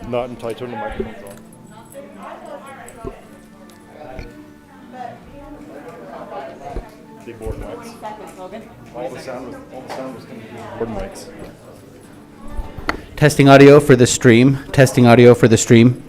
Not until I turn the microphones on. Keyboard mics. All the sound was coming from board mics. Testing audio for the stream. Testing audio for the stream.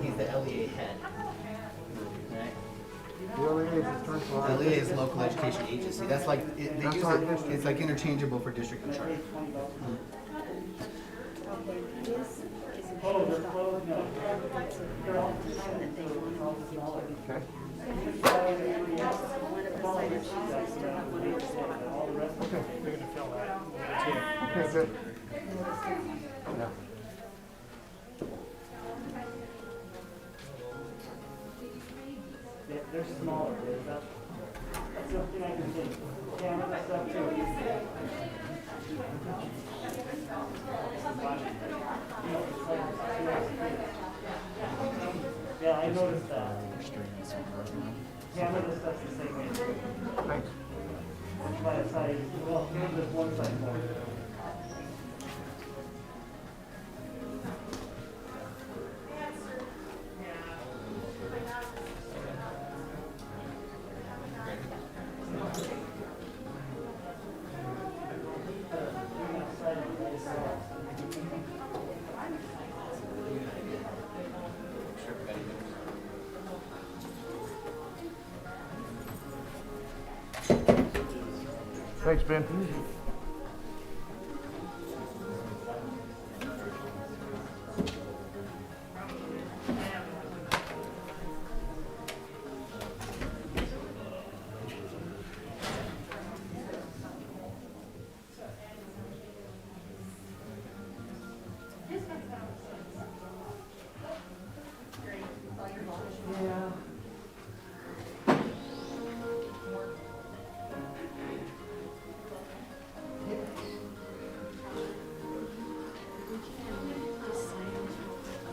He's the LEA head. Right? The LEA is local education agency. That's like they use it. It's like interchangeable for district and charter. Okay, good. Yeah. They're smaller. That's something I can think. Canada stuff too. Yeah, I noticed that. Canada stuff's the same way. Thanks. By a size, well, Canada's one size more. Thanks, Ben.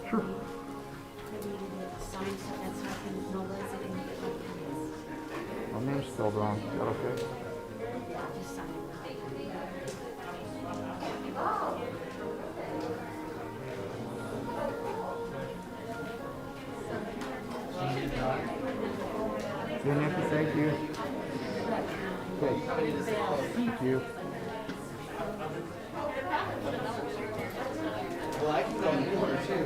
Sure. My name's spelled wrong. Is that okay? Yeah, Nancy, thank you. Okay. Thank you. Well, I can go in the corner too.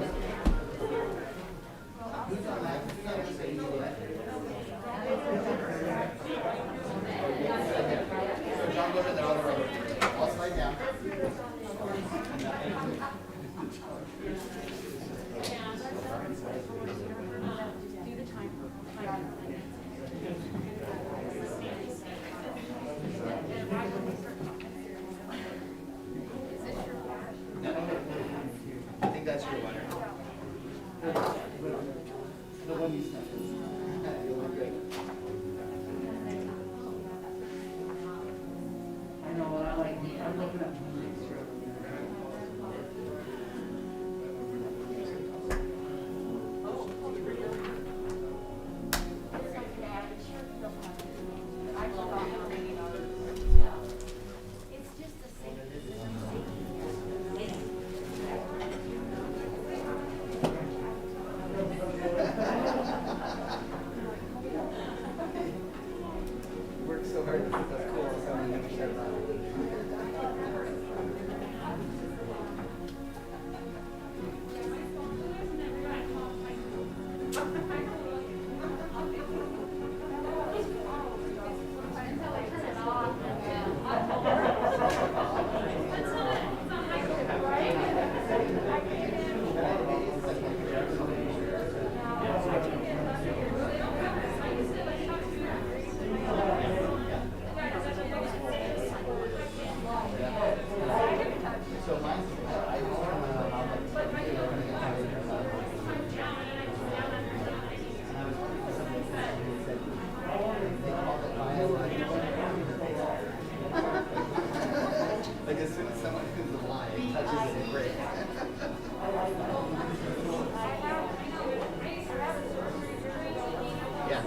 John, go to the other road. I'll slide down. I think that's your winner. The one you sent us. You'll look great. I know, I'm looking at movies. Worked so hard to put that cool, so I'm never shut up. So mine's, I just want like as soon as someone who's alive touches it, it breaks. Yeah.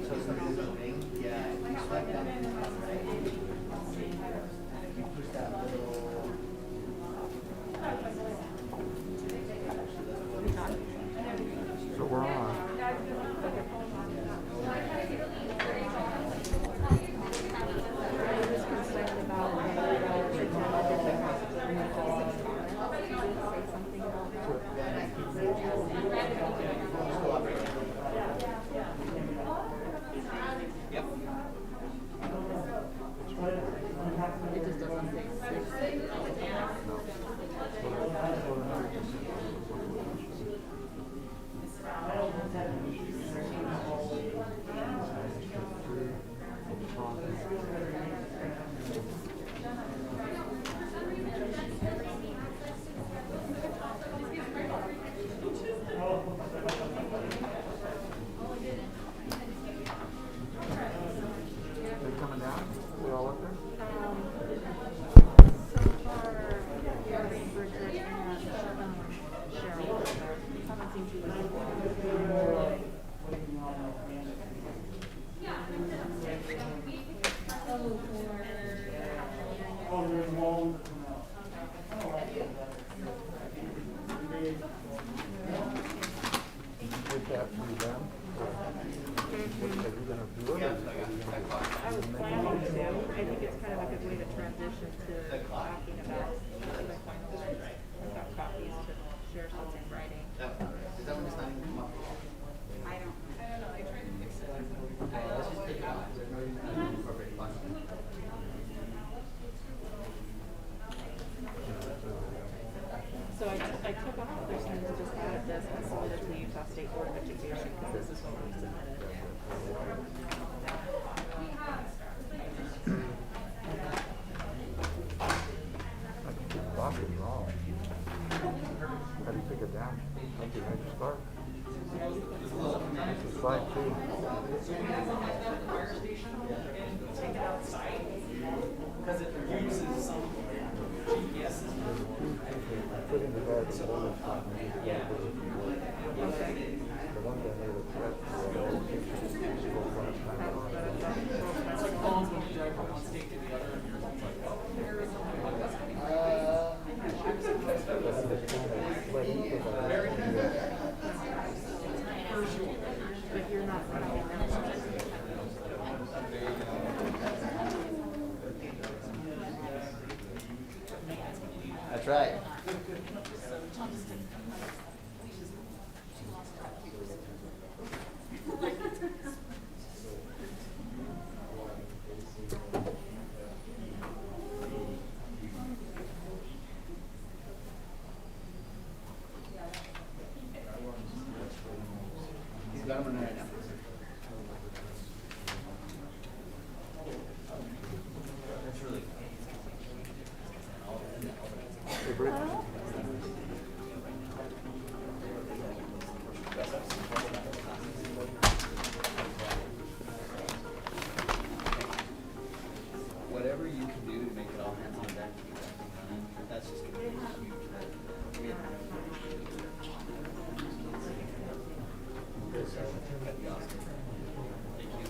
So somebody's opening, yeah, if you swipe down to the top right, and if you push that little. So we're on. Yep. They coming down? They all up there? So far, yes, Bridget and Cheryl. Haven't seen Julie. Get that from them? Are you gonna do it? I was planning to. I think it's kind of a good way to transition to talking about the final words. I've got copies to share something in writing. Is that when it's not even come up? I don't know. I tried to fix it. Let's just take it off. There's no reason to incorporate it. So I took off there's things just added this and submitted to the Utah State Board of Education because this is what we submitted. The block is wrong. How do you take it down? How do you start? It's a slide too. Take it outside. Because it uses some GPS. Put in the bag of bullets on it. Okay. The one that made a threat to It's like phones when you drive from one state to the other and your phone's like, oh, there is But you're not running them. That's right. He's got him in there right now. That's really Hey, Britt. whatever you can do to make it all hands on deck to get that thing done, that's just gonna be a huge win. That'd be awesome. Thank you.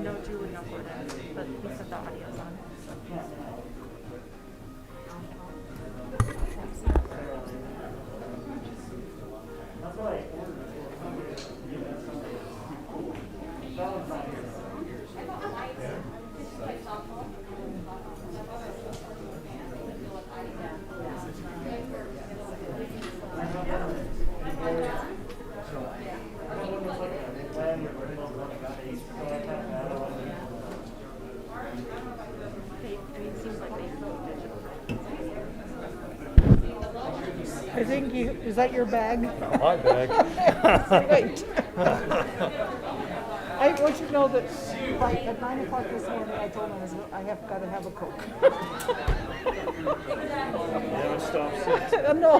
No, Julie uploaded, but he said the audio's on. That's what I ordered. That one's not here. It seems like they go digital. I think you, is that your bag? My bag. Wait. I want you to know that like at 9 o'clock this morning, I told him I have got to have a Coke. Never stops. No,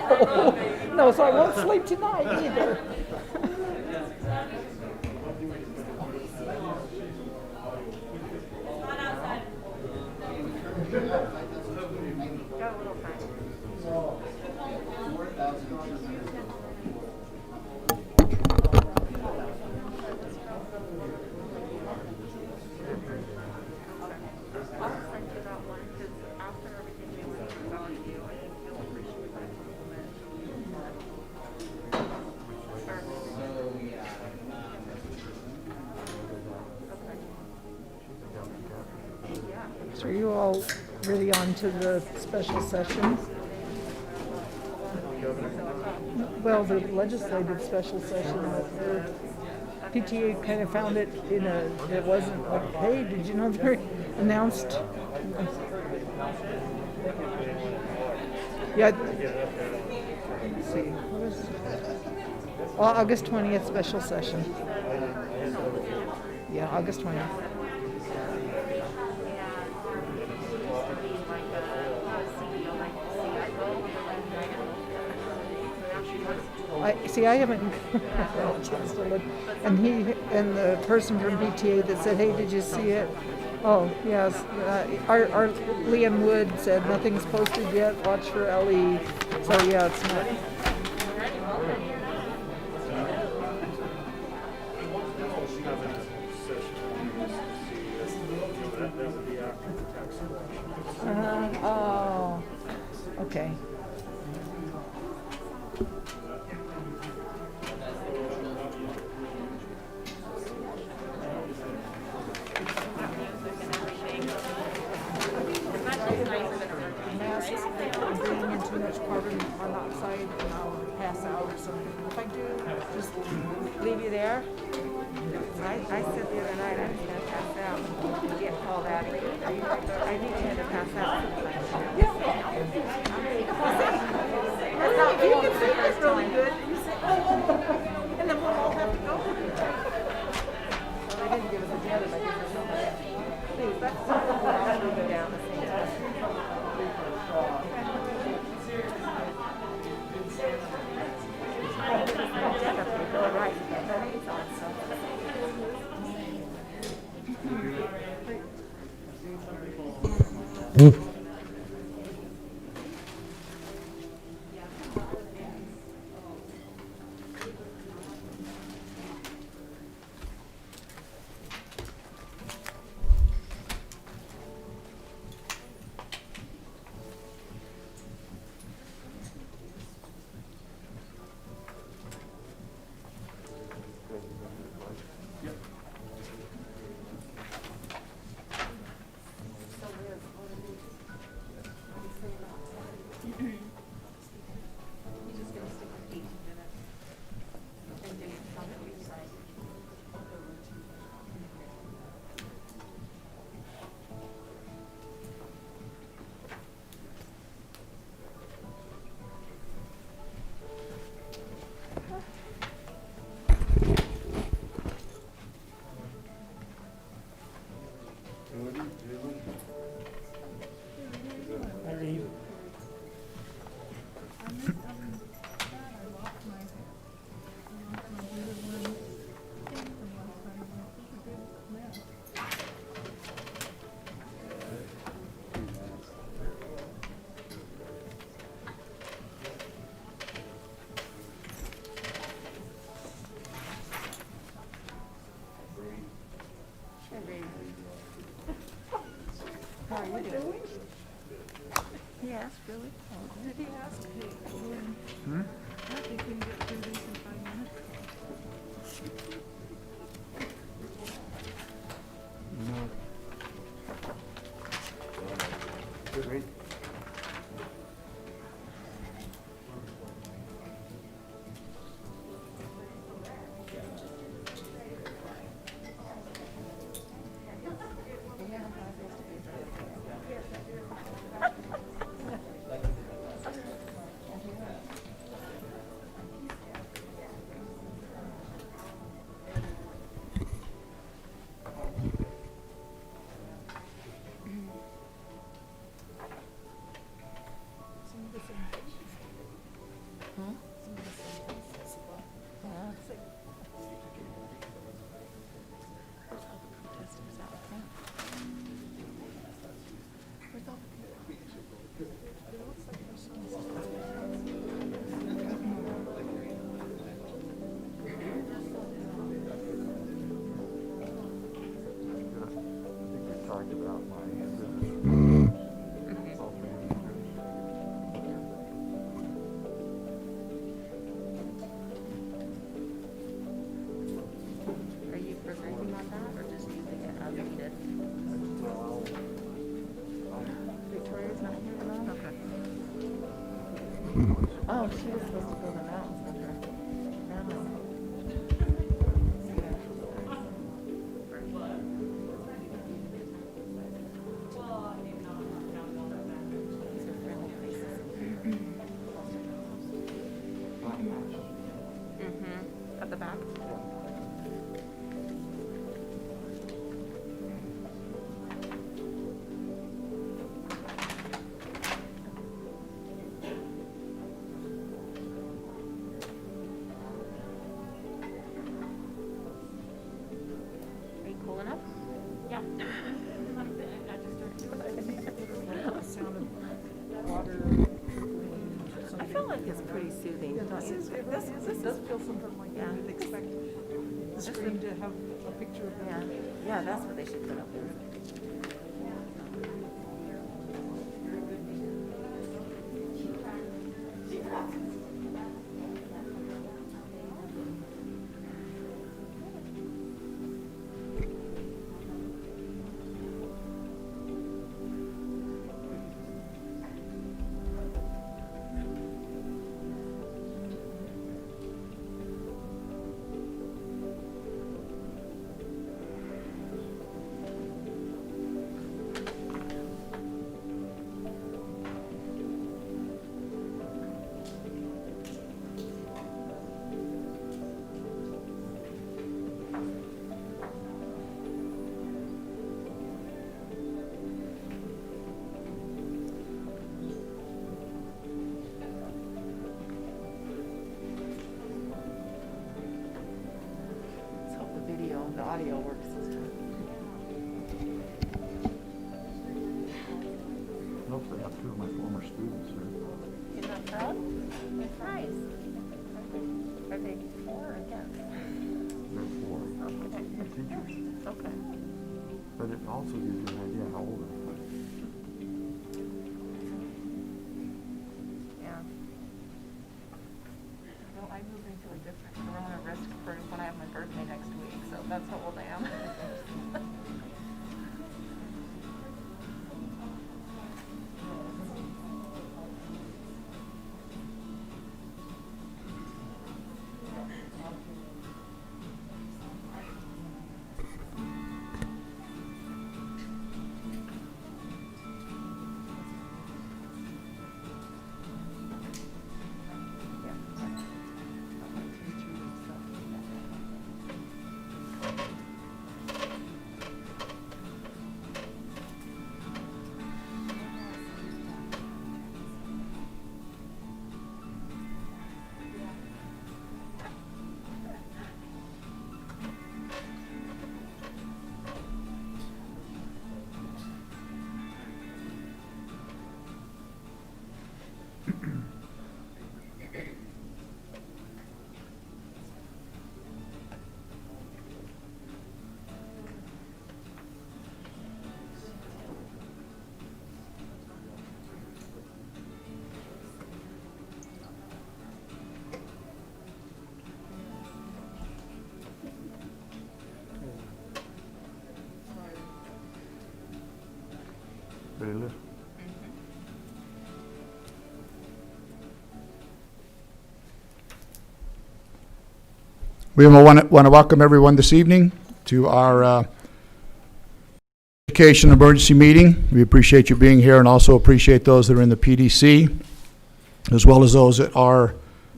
no, so I won't sleep tonight either. Got a little time. I'll send you that one because after everything we went about you, I think you'll appreciate that compliment. So are you all really on to the special session? Well, the legislative special session that they're PTA kind of found it in a, it wasn't like, hey, did you know they're announced? Yeah. Let's see. What was, well, August 20th special session. Yeah, August 20th. I haven't had a chance to look. And the person from PTA that said, hey, did you see it? Oh, yes. Our Liam Wood said nothing's posted yet. Watch for LE. So yeah, it's not. That would be after the tax collection. Oh, okay. Breathing in too much carbon monoxide and I'll pass out. So if I do, just leave you there. I said the other night I was going to pass out. You get called out again. I think you had to pass out. That's not you can say that's really good. You say, and then we'll all have to go. So they didn't give us a jet, but I guess there's nobody. Please, that's something we'll all go down the same time. Right. How are you doing? He asked, really? Did he ask? Hmm? I think we can get through these in 5 minutes. No. Good read. Talked about my Are you presenting on that or just using it as needed? Victoria's not here now? Okay. Oh, she was supposed to fill them out with her family. Yeah. I feel like it's pretty soothing. This does feel something like Yeah. you would expect the screen to have a picture of Yeah, that. yeah, that's what they should put up there. Let's hope the video and the audio works this time. Nope, they have two of my former students here. Isn't that proud? That's nice. Are they for or against? They're four. They're teachers. Okay. But it also gives you an idea how old they are. Yeah. Well, I moved into a different corona risk for when I have my birthday next week, so that's how old I am. Ready to lift? We want to welcome everyone this evening to our education emergency meeting. We appreciate you being here and also appreciate those that are in the PDC, as well as those that are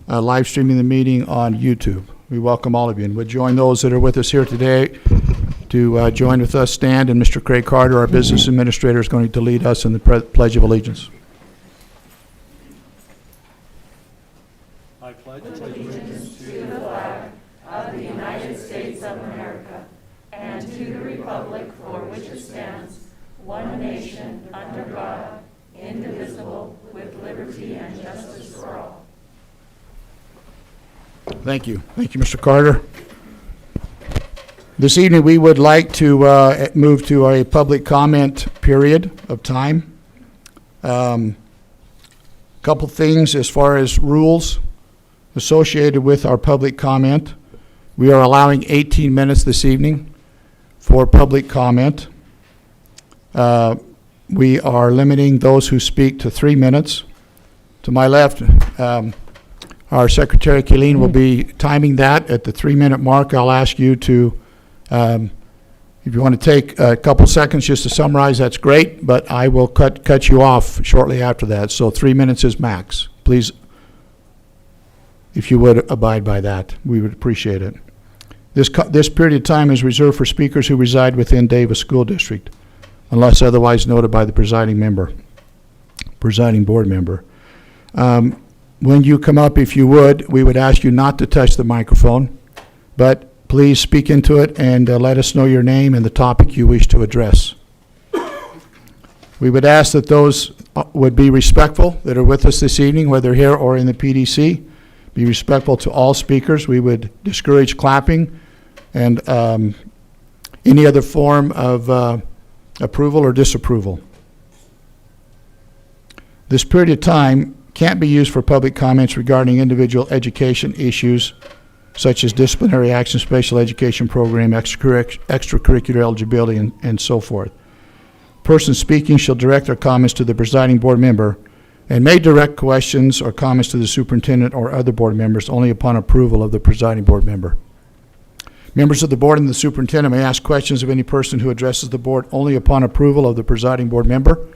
live streaming the meeting on YouTube. We welcome all of you, and we'll join those that are with us here today to join with us. Stand, and Mr. Craig Carter, our business administrator, is going to lead us in the Pledge of Allegiance. I pledge allegiance to the flag of the United States of America and to the republic for which it stands, one nation, under God, indivisible, with liberty and justice for all. Thank you. Thank you, Mr. Carter. This evening, we would like to move to a public comment period of time. Couple things as far as rules associated with our public comment. We are allowing 18 minutes this evening for public comment. We are limiting those who speak to 3 minutes. To my left, our Secretary Kayleen will be timing that at the 3-minute mark. I'll ask you to, if you want to take a couple seconds just to summarize, that's great, but I will cut you off shortly after that. So 3 minutes is max. Please, if you would abide by that, we would appreciate it. This period of time is reserved for speakers who reside within Davis School District, unless otherwise noted by the presiding board member. When you come up, if you would, we would ask you not to touch the microphone, but please speak into it and let us know your name and the topic you wish to address. We would ask that those would be respectful that are with us this evening, whether here or in the PDC. Be respectful to all speakers. We would discourage clapping and any other form of approval or disapproval. This period of time can't be used for public comments regarding individual education issues such as disciplinary action, special education program, extracurricular eligibility, and so forth. Person speaking shall direct their comments to the presiding board member and may direct questions or comments to the superintendent or other board members only upon approval of the presiding board member. Members of the board and the superintendent may ask questions of any person who addresses the board only upon approval of the presiding board member.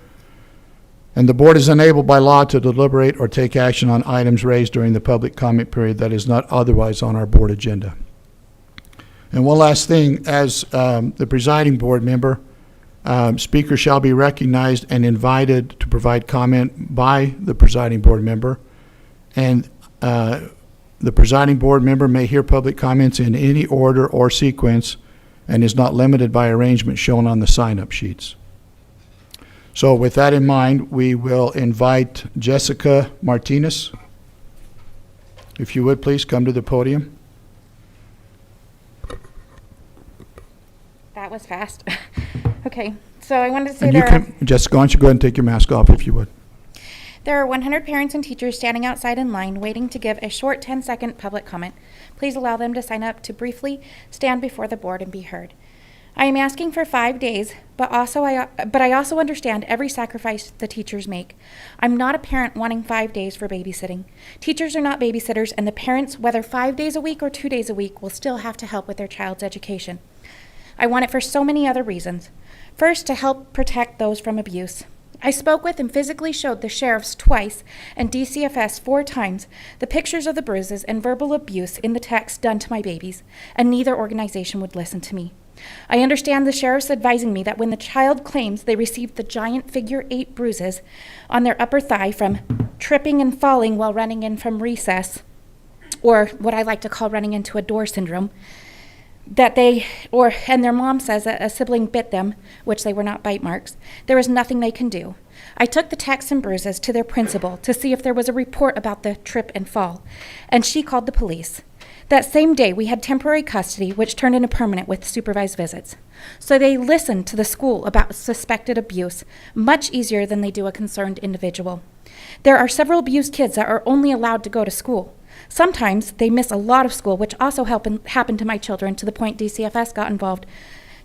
And the board is enabled by law to deliberate or take action on items raised during the public comment period that is not otherwise on our board agenda. And one last thing, as the presiding board member, speakers shall be recognized and invited to provide comment by the presiding board member. And the presiding board member may hear public comments in any order or sequence and is not limited by arrangement shown on the sign-up sheets. So with that in mind, we will invite Jessica Martinez. If you would, please come to the podium. That was fast. Okay, so I wanted to say Jessica, why don't you go ahead and take your mask off if you would. There are 100 parents and teachers standing outside in line waiting to give a short 10-second public comment. Please allow them to sign up to briefly stand before the board and be heard. I am asking for 5 days, but I also understand every sacrifice the teachers make. I'm not a parent wanting 5 days for babysitting. Teachers are not babysitters, and the parents, whether 5 days a week or 2 days a week, will still have to help with their child's education. I want it for so many other reasons. First, to help protect those from abuse. I spoke with and physically showed the sheriffs twice and DCFS 4 times the pictures of the bruises and verbal abuse in the text done to my babies, and neither organization would listen to me. I understand the sheriffs advising me that when the child claims they received the giant figure 8 bruises on their upper thigh from tripping and falling while running in from recess, or what I like to call running into a door syndrome, and their mom says that a sibling bit them, which they were not bite marks, there is nothing they can do. I took the texts and bruises to their principal to see if there was a report about the trip and fall, and she called the police. That same day, we had temporary custody, which turned into permanent with supervised visits. So they listened to the school about suspected abuse much easier than they do a concerned individual. There are several abused kids that are only allowed to go to school. Sometimes they miss a lot of school, which also happened to my children, to the point DCFS got involved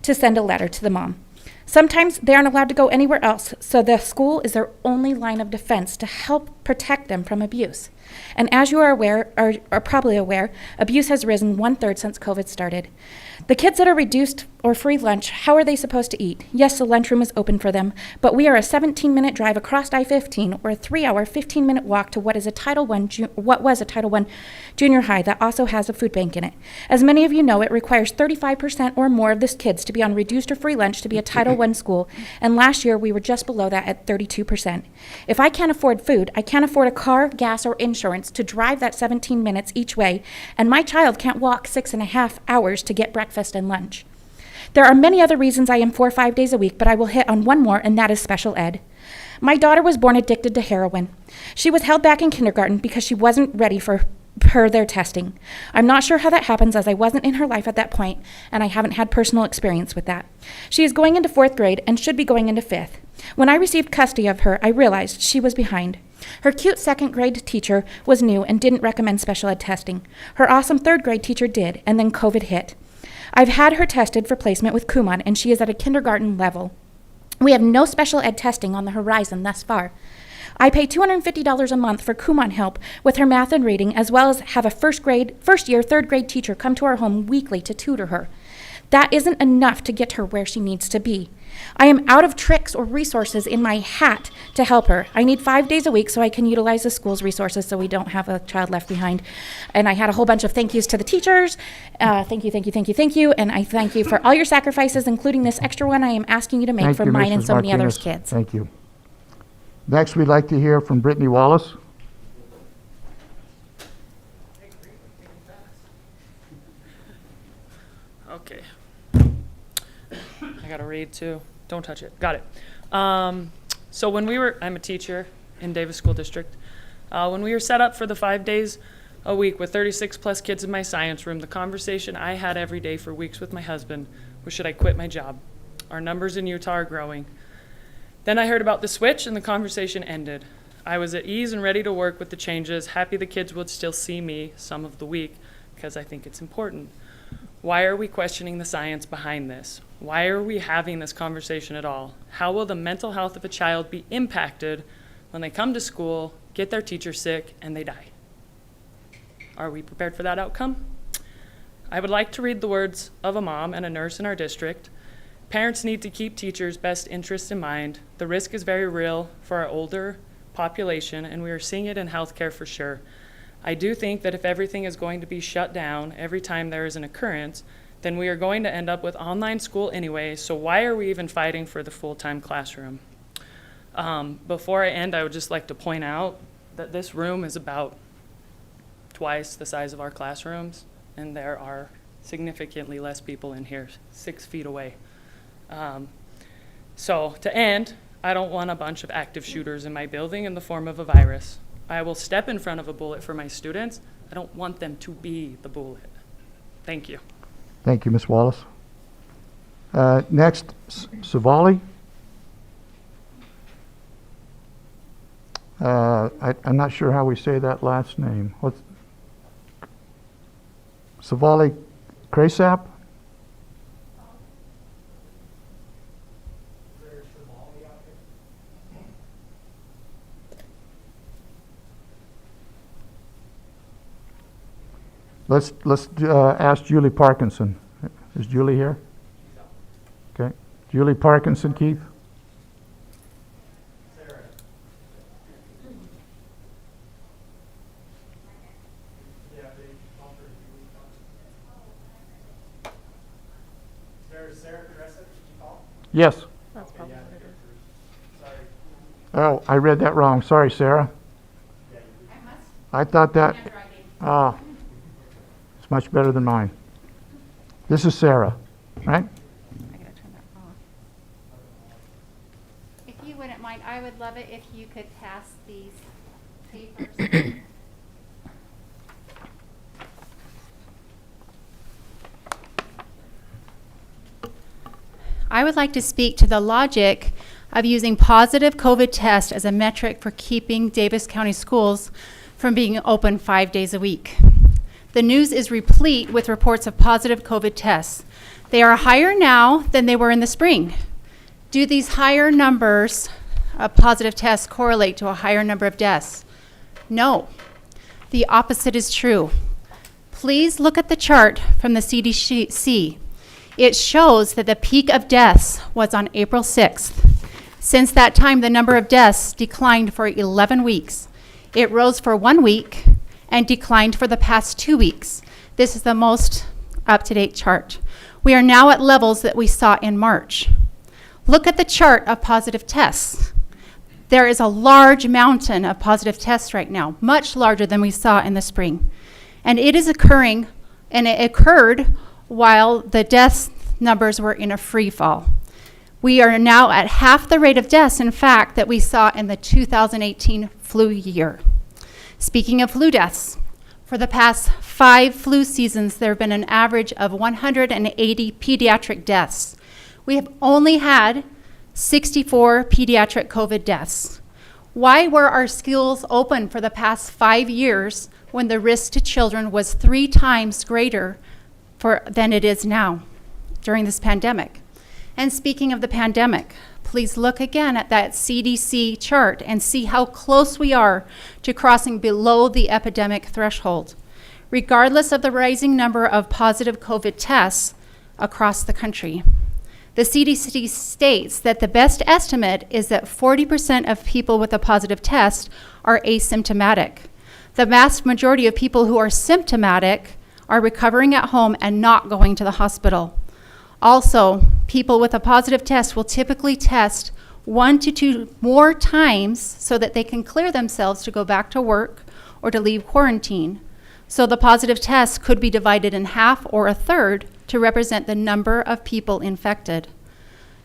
to send a letter to the mom. Sometimes they aren't allowed to go anywhere else, so the school is their only line of defense to help protect them from abuse. And as you are probably aware, abuse has risen 1/3 since COVID started. The kids that are reduced or free lunch, how are they supposed to eat? Yes, the lunchroom is open for them, but we are a 17-minute drive across I-15 or a 3-hour, 15-minute walk to what was a Title I junior high that also has a food bank in it. As many of you know, it requires 35% or more of the kids to be on reduced or free lunch to be a Title I school, and last year we were just below that at 32%. If I can't afford food, I can't afford a car, gas, or insurance to drive that 17 minutes each way, and my child can't walk 6.5 hours to get breakfast and lunch. There are many other reasons I am for 5 days a week, but I will hit on one more, and that is special ed. My daughter was born addicted to heroin. She was held back in kindergarten because she wasn't ready for their testing. I'm not sure how that happens, as I wasn't in her life at that point, and I haven't had personal experience with that. She is going into 4th grade and should be going into 5th. When I received custody of her, I realized she was behind. Her cute 2nd grade teacher was new and didn't recommend special ed testing. Her awesome 3rd grade teacher did, and then COVID hit. I've had her tested for placement with Kumon, and she is at a kindergarten level. We have no special ed testing on the horizon thus far. I pay $250 a month for Kumon help with her math and reading, as well as have a first year, 3rd grade teacher come to our home weekly to tutor her. That isn't enough to get her where she needs to be. I am out of tricks or resources in my hat to help her. I need 5 days a week so I can utilize the school's resources so we don't have a child left behind. And I had a whole bunch of thank yous to the teachers. Thank you. And I thank you for all your sacrifices, including this extra one I am asking you to make for mine and so many others' kids. Thank you. Next, we'd like to hear from Brittany Wallace. Okay. I gotta read too. Don't touch it. Got it. So I'm a teacher in Davis School District. When we were set up for the 5 days a week with 36 plus kids in my science room, the conversation I had every day for weeks with my husband was, should I quit my job? Our numbers in Utah are growing. Then I heard about the switch and the conversation ended. I was at ease and ready to work with the changes, happy the kids would still see me some of the week because I think it's important. Why are we questioning the science behind this? Why are we having this conversation at all? How will the mental health of a child be impacted when they come to school, get their teacher sick, and they die? Are we prepared for that outcome? I would like to read the words of a mom and a nurse in our district. Parents need to keep teachers' best interests in mind. The risk is very real for our older population, and we are seeing it in healthcare for sure. I do think that if everything is going to be shut down every time there is an occurrence, then we are going to end up with online school anyway, so why are we even fighting for the full-time classroom? Before I end, I would just like to point out that this room is about twice the size of our classrooms, and there are significantly less people in here, 6 feet away. So to end, I don't want a bunch of active shooters in my building in the form of a virus. I will step in front of a bullet for my students. I don't want them to be the bullet. Thank you. Thank you, Ms. Wallace. Next, Savali. I'm not sure how we say that last name. What's Savali Krasap? Let's ask Julie Parkinson. Is Julie here? Okay. Julie Parkinson, Keith. Yes. That's probably what it is. Oh, I read that wrong. Sorry, Sarah. I thought that. It's much better than mine. This is Sarah, right? I gotta turn that off. If you wouldn't mind, I would love it if you could pass these papers. I would like to speak to the logic of using positive COVID test as a metric for keeping Davis County schools from being open 5 days a week. The news is replete with reports of positive COVID tests. They are higher now than they were in the spring. Do these higher numbers of positive tests correlate to a higher number of deaths? No. The opposite is true. Please look at the chart from the CDC. It shows that the peak of deaths was on April 6th. Since that time, the number of deaths declined for 11 weeks. It rose for 1 week and declined for the past 2 weeks. This is the most up-to-date chart. We are now at levels that we saw in March. Look at the chart of positive tests. There is a large mountain of positive tests right now, much larger than we saw in the spring. And it is occurring, and it occurred while the death numbers were in a free fall. We are now at half the rate of deaths, in fact, that we saw in the 2018 flu year. Speaking of flu deaths, for the past 5 flu seasons, there have been an average of 180 pediatric deaths. We have only had 64 pediatric COVID deaths. Why were our schools open for the past 5 years when the risk to children was 3 times greater than it is now during this pandemic? And speaking of the pandemic, please look again at that CDC chart and see how close we are to crossing below the epidemic threshold, regardless of the rising number of positive COVID tests across the country. The CDC states that the best estimate is that 40% of people with a positive test are asymptomatic. The vast majority of people who are symptomatic are recovering at home and not going to the hospital. Also, people with a positive test will typically test 1 to 2 more times so that they can clear themselves to go back to work or to leave quarantine. So the positive test could be divided in half or a third to represent the number of people infected.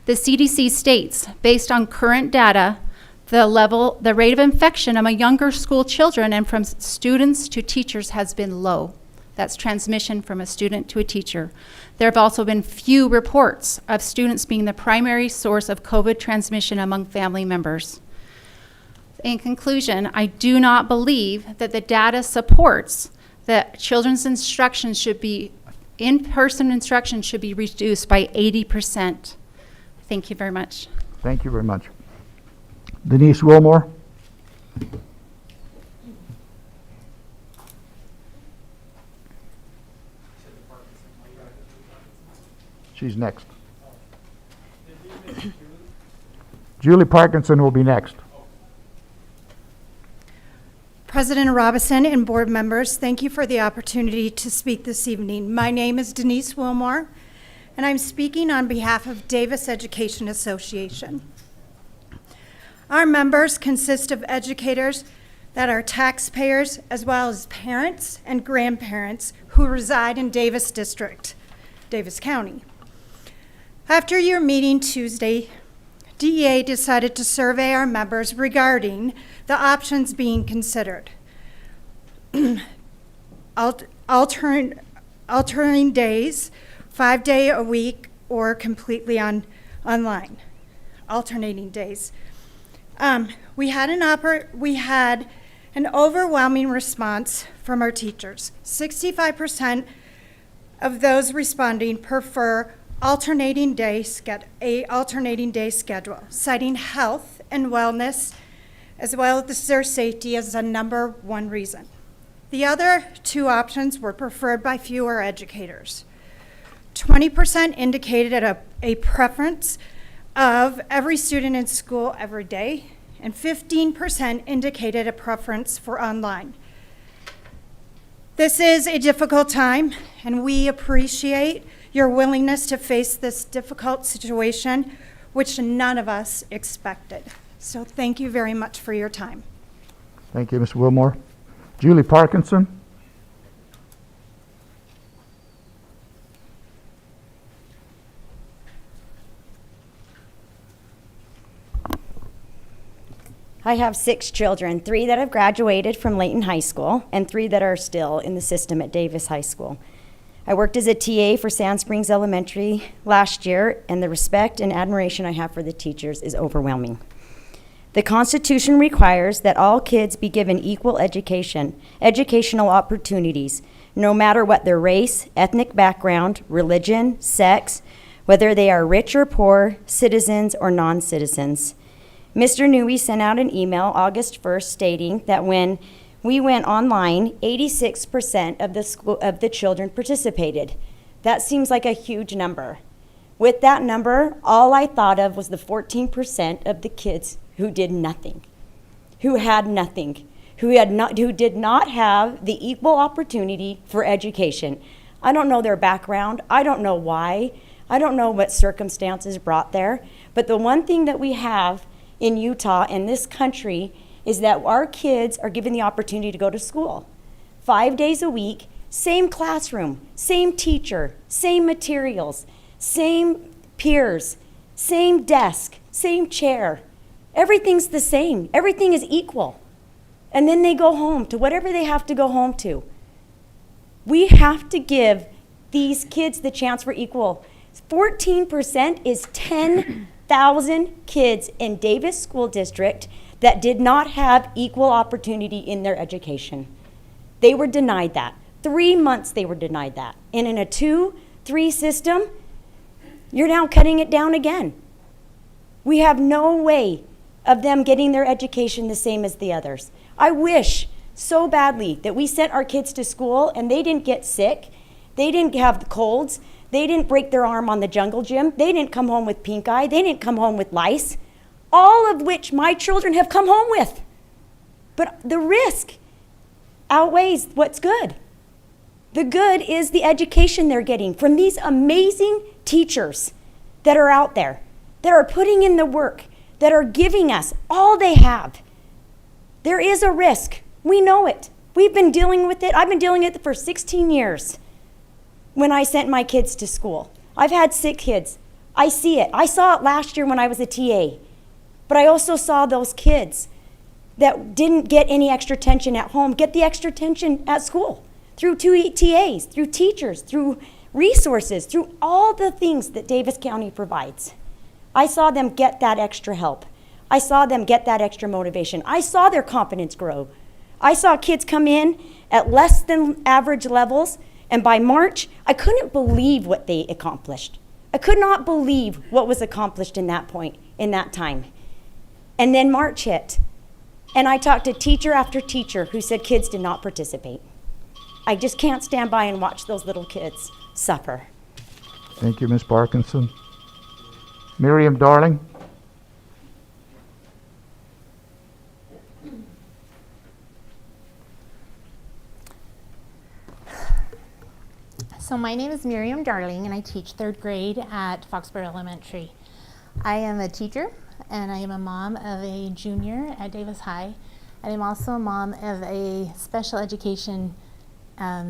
The CDC states, based on current data, the rate of infection among younger school children and from students to teachers has been low. That's transmission from a student to a teacher. There have also been few reports of students being the primary source of COVID transmission among family members. In conclusion, I do not believe that the data supports that children's instruction should be, in-person instruction should be reduced by 80%. Thank you very much. Thank you very much. Denise Wilmore? She's next. Julie Parkinson will be next. President Robison and board members, thank you for the opportunity to speak this evening. My name is Denise Wilmore, and I'm speaking on behalf of Davis Education Association. Our members consist of educators that are taxpayers, as well as parents and grandparents who reside in Davis District, Davis County. After your meeting Tuesday, DEA decided to survey our members regarding the options being considered. Altering days, 5-day a week, or completely online. Alternating days. We had an overwhelming response from our teachers. 65% of those responding prefer alternating day schedule, citing health and wellness as well as their safety as the number one reason. The other two options were preferred by fewer educators. 20% indicated a preference of every student in school every day, and 15% indicated a preference for online. This is a difficult time, and we appreciate your willingness to face this difficult situation, which none of us expected. So thank you very much for your time. Thank you, Ms. Wilmore. Julie Parkinson? I have 6 children, 3 that have graduated from Layton High School and 3 that are still in the system at Davis High School. I worked as a TA for Sand Springs Elementary last year, and the respect and admiration I have for the teachers is overwhelming. The Constitution requires that all kids be given equal educational opportunities, no matter what their race, ethnic background, religion, sex, whether they are rich or poor, citizens or non-citizens. Mr. Newey sent out an email August 1st stating that when we went online, 86% of the children participated. That seems like a huge number. With that number, all I thought of was the 14% of the kids who did nothing, who had nothing, who did not have the equal opportunity for education. I don't know their background. I don't know why. I don't know what circumstances brought there. But the one thing that we have in Utah and this country is that our kids are given the opportunity to go to school 5 days a week, same classroom, same teacher, same materials, same peers, same desk, same chair. Everything's the same. Everything is equal. And then they go home to whatever they have to go home to. We have to give these kids the chance for equal. 14% is 10,000 kids in Davis School District that did not have equal opportunity in their education. They were denied that. 3 months they were denied that. And in a 2-3 system, you're now cutting it down again. We have no way of them getting their education the same as the others. I wish so badly that we sent our kids to school and they didn't get sick, they didn't have colds, they didn't break their arm on the jungle gym, they didn't come home with pink eye, they didn't come home with lice, all of which my children have come home with. But the risk outweighs what's good. The good is the education they're getting from these amazing teachers that are out there, that are putting in the work, that are giving us all they have. There is a risk. We know it. We've been dealing with it. I've been dealing with it for 16 years. when I sent my kids to school. I've had sick kids. I see it. I saw it last year when I was a TA. But I also saw those kids that didn't get any extra attention at home get the extra attention at school through two TAs, through teachers, through resources, through all the things that Davis County provides. I saw them get that extra help. I saw them get that extra motivation. I saw their confidence grow. I saw kids come in at less than average levels, and by March, I couldn't believe what they accomplished. I could not believe what was accomplished in that point, in that time. And then March hit, and I talked to teacher after teacher who said kids did not participate. I just can't stand by and watch those little kids suffer. Thank you, Ms. Parkinson. Miriam Darling? So my name is Miriam Darling, and I teach third grade at Foxborough Elementary. I am a teacher, and I am a mom of a junior at Davis High, and I'm also a mom of a special education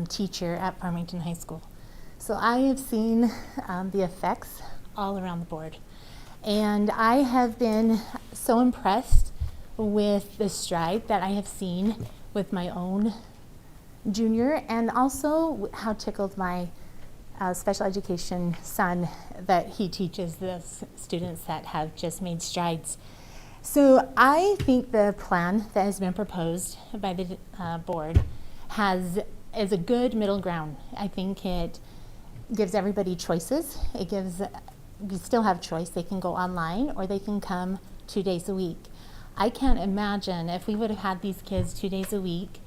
teacher at Farmington High School. So I have seen the effects all around the board, and I have been so impressed with the stride that I have seen with my own junior, and also how tickled my special education son that he teaches the students that have just made strides. So I think the plan that has been proposed by the board is a good middle ground. I think it gives everybody choices. You still have choice. They can go online or they can come 2 days a week. I can't imagine if we would have had these kids 2 days a week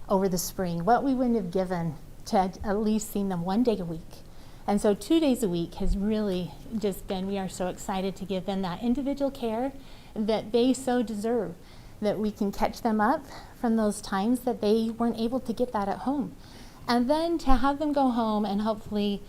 over the spring, what we wouldn't have given to at least seen them 1 day a week. And so 2 days a week has really just been, we are so excited to give them that individual care that they so deserve, that we can catch them up from those times that they weren't able to get that at home. And then to have them go home and hopefully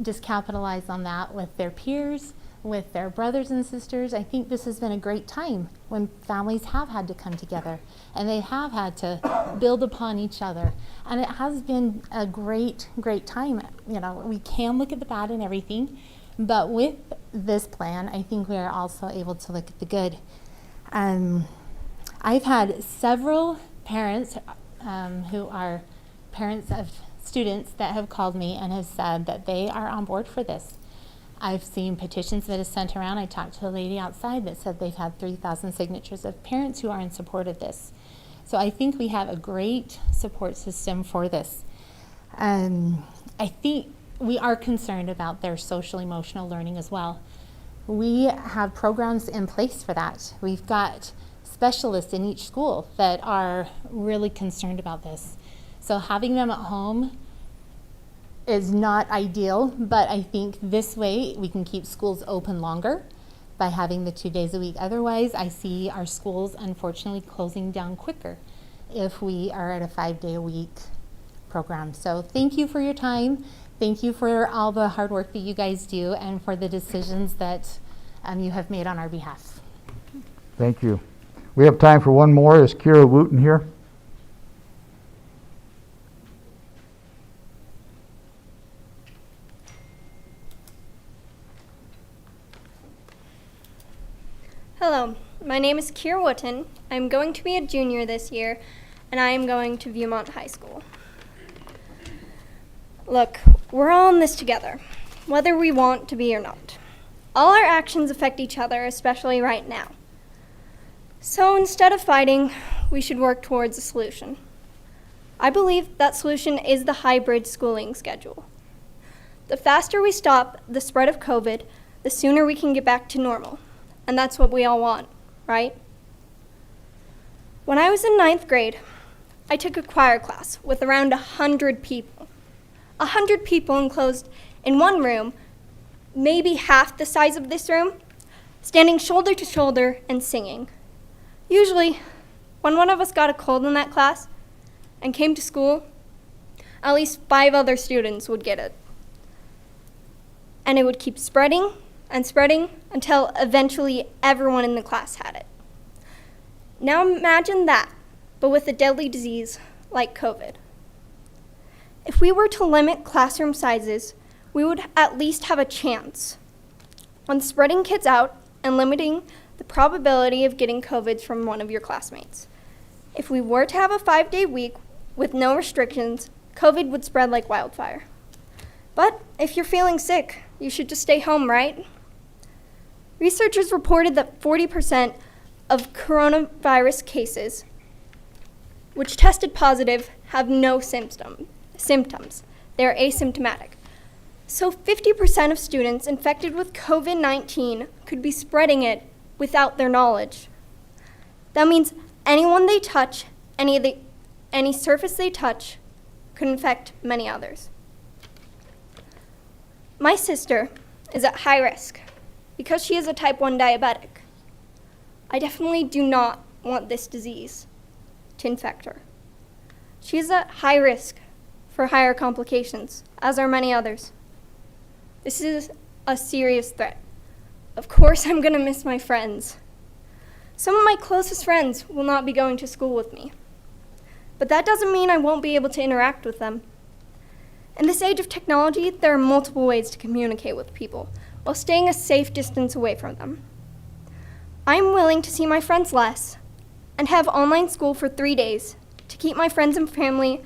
just capitalize on that with their peers, with their brothers and sisters. I think this has been a great time when families have had to come together and they have had to build upon each other. And it has been a great, great time. You know, we can look at the bad and everything, but with this plan, I think we are also able to look at the good. I've had several parents who are parents of students that have called me and have said that they are on board for this. I've seen petitions that are sent around. I talked to a lady outside that said they've had 3,000 signatures of parents who are in support of this. So I think we have a great support system for this. I think we are concerned about their social emotional learning as well. We have programs in place for that. We've got specialists in each school that are really concerned about this. So having them at home is not ideal, but I think this way we can keep schools open longer by having the 2 days a week. Otherwise, I see our schools unfortunately closing down quicker if we are at a 5-day-a-week program. So thank you for your time. Thank you for all the hard work that you guys do and for the decisions that you have made on our behalf. Thank you. We have time for one more. Is Kira Wooten here? Hello, my name is Kier Wooten. I'm going to be a junior this year, and I am going to Viewmont High School. Look, we're all in this together, whether we want to be or not. All our actions affect each other, especially right now. So instead of fighting, we should work towards a solution. I believe that solution is the hybrid schooling schedule. The faster we stop the spread of COVID, the sooner we can get back to normal. And that's what we all want, right? When I was in 9th grade, I took a choir class with around 100 people. 100 people enclosed in one room, maybe half the size of this room, standing shoulder to shoulder and singing. Usually, when one of us got a cold in that class and came to school, at least 5 other students would get it. And it would keep spreading and spreading until eventually everyone in the class had it. Now imagine that, but with a deadly disease like COVID. If we were to limit classroom sizes, we would at least have a chance on spreading kids out and limiting the probability of getting COVID from one of your classmates. If we were to have a 5-day week with no restrictions, COVID would spread like wildfire. But if you're feeling sick, you should just stay home, right? Researchers reported that 40% of coronavirus cases which tested positive have no symptoms. They're asymptomatic. So 50% of students infected with COVID-19 could be spreading it without their knowledge. That means anyone they touch, any surface they touch, could infect many others. My sister is at high risk because she is a type 1 diabetic. I definitely do not want this disease to infect her. She is at high risk for higher complications, as are many others. This is a serious threat. Of course, I'm gonna miss my friends. Some of my closest friends will not be going to school with me, but that doesn't mean I won't be able to interact with them. In this age of technology, there are multiple ways to communicate with people while staying a safe distance away from them. I'm willing to see my friends less and have online school for 3 days to keep my friends and family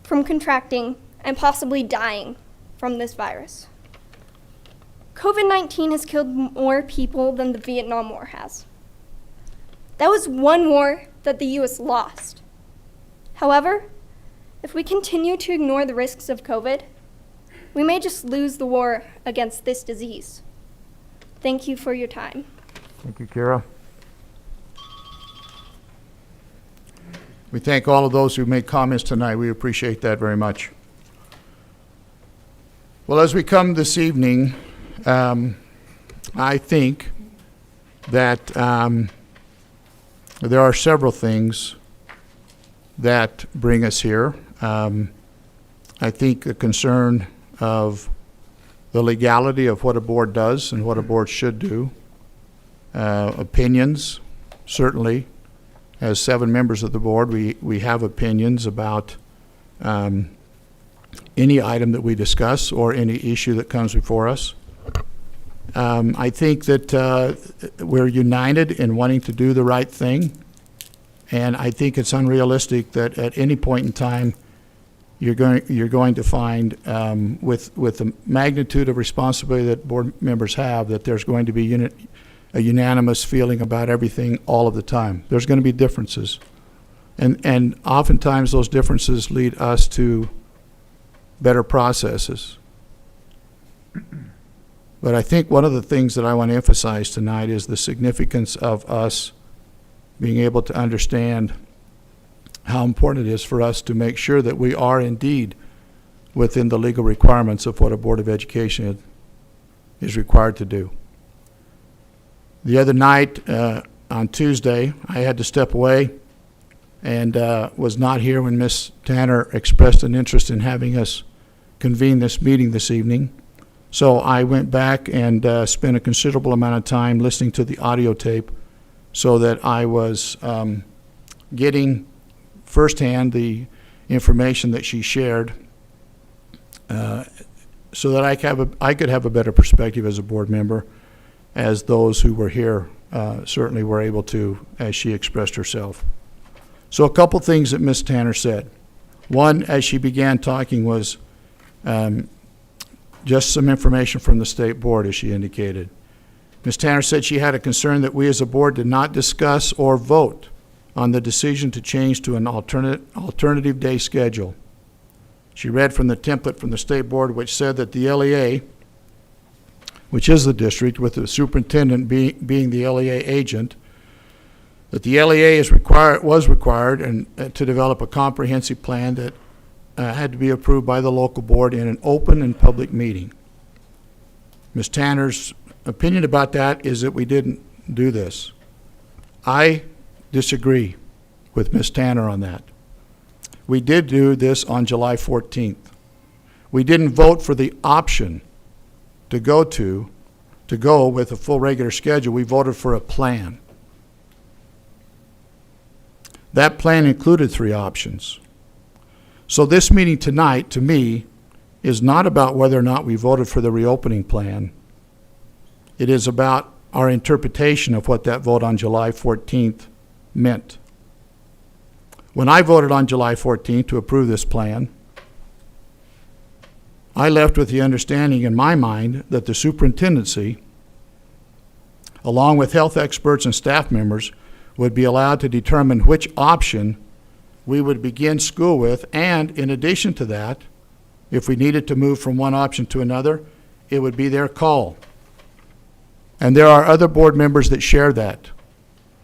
from contracting and possibly dying from this virus. COVID-19 has killed more people than the Vietnam War has. That was one war that the U.S. lost. However, if we continue to ignore the risks of COVID, we may just lose the war against this disease. Thank you for your time. Thank you, Kara. We thank all of those who made comments tonight. We appreciate that very much. Well, as we come this evening, I think that there are several things that bring us here. I think the concern of the legality of what a board does and what a board should do. Opinions, certainly. As 7 members of the board, we have opinions about any item that we discuss or any issue that comes before us. I think that we're united in wanting to do the right thing, and I think it's unrealistic that at any point in time you're going to find, with the magnitude of responsibility that board members have, that there's going to be a unanimous feeling about everything all of the time. There's going to be differences, and oftentimes those differences lead us to better processes. But I think one of the things that I want to emphasize tonight is the significance of us being able to understand how important it is for us to make sure that we are indeed within the legal requirements of what a Board of Education is required to do. The other night, on Tuesday, I had to step away and was not here when Ms. Tanner expressed an interest in having us convene this meeting this evening. So I went back and spent a considerable amount of time listening to the audio tape so that I was getting firsthand the information that she shared, so that I could have a better perspective as a board member, as those who were here certainly were able to, as she expressed herself. So a couple things that Ms. Tanner said. One, as she began talking, was just some information from the state board, as she indicated. Ms. Tanner said she had a concern that we as a board did not discuss or vote on the decision to change to an alternative day schedule. She read from the template from the state board, which said that the LEA, which is the district with the superintendent being the LEA agent, that the LEA was required to develop a comprehensive plan that had to be approved by the local board in an open and public meeting. Ms. Tanner's opinion about that is that we didn't do this. I disagree with Ms. Tanner on that. We did do this on July 14th. We didn't vote for the option to go with a full regular schedule. We voted for a plan. That plan included 3 options. So this meeting tonight, to me, is not about whether or not we voted for the reopening plan. It is about our interpretation of what that vote on July 14th meant. When I voted on July 14th to approve this plan, I left with the understanding in my mind that the superintendency, along with health experts and staff members, would be allowed to determine which option we would begin school with, and in addition to that, if we needed to move from one option to another, it would be their call. And there are other board members that share that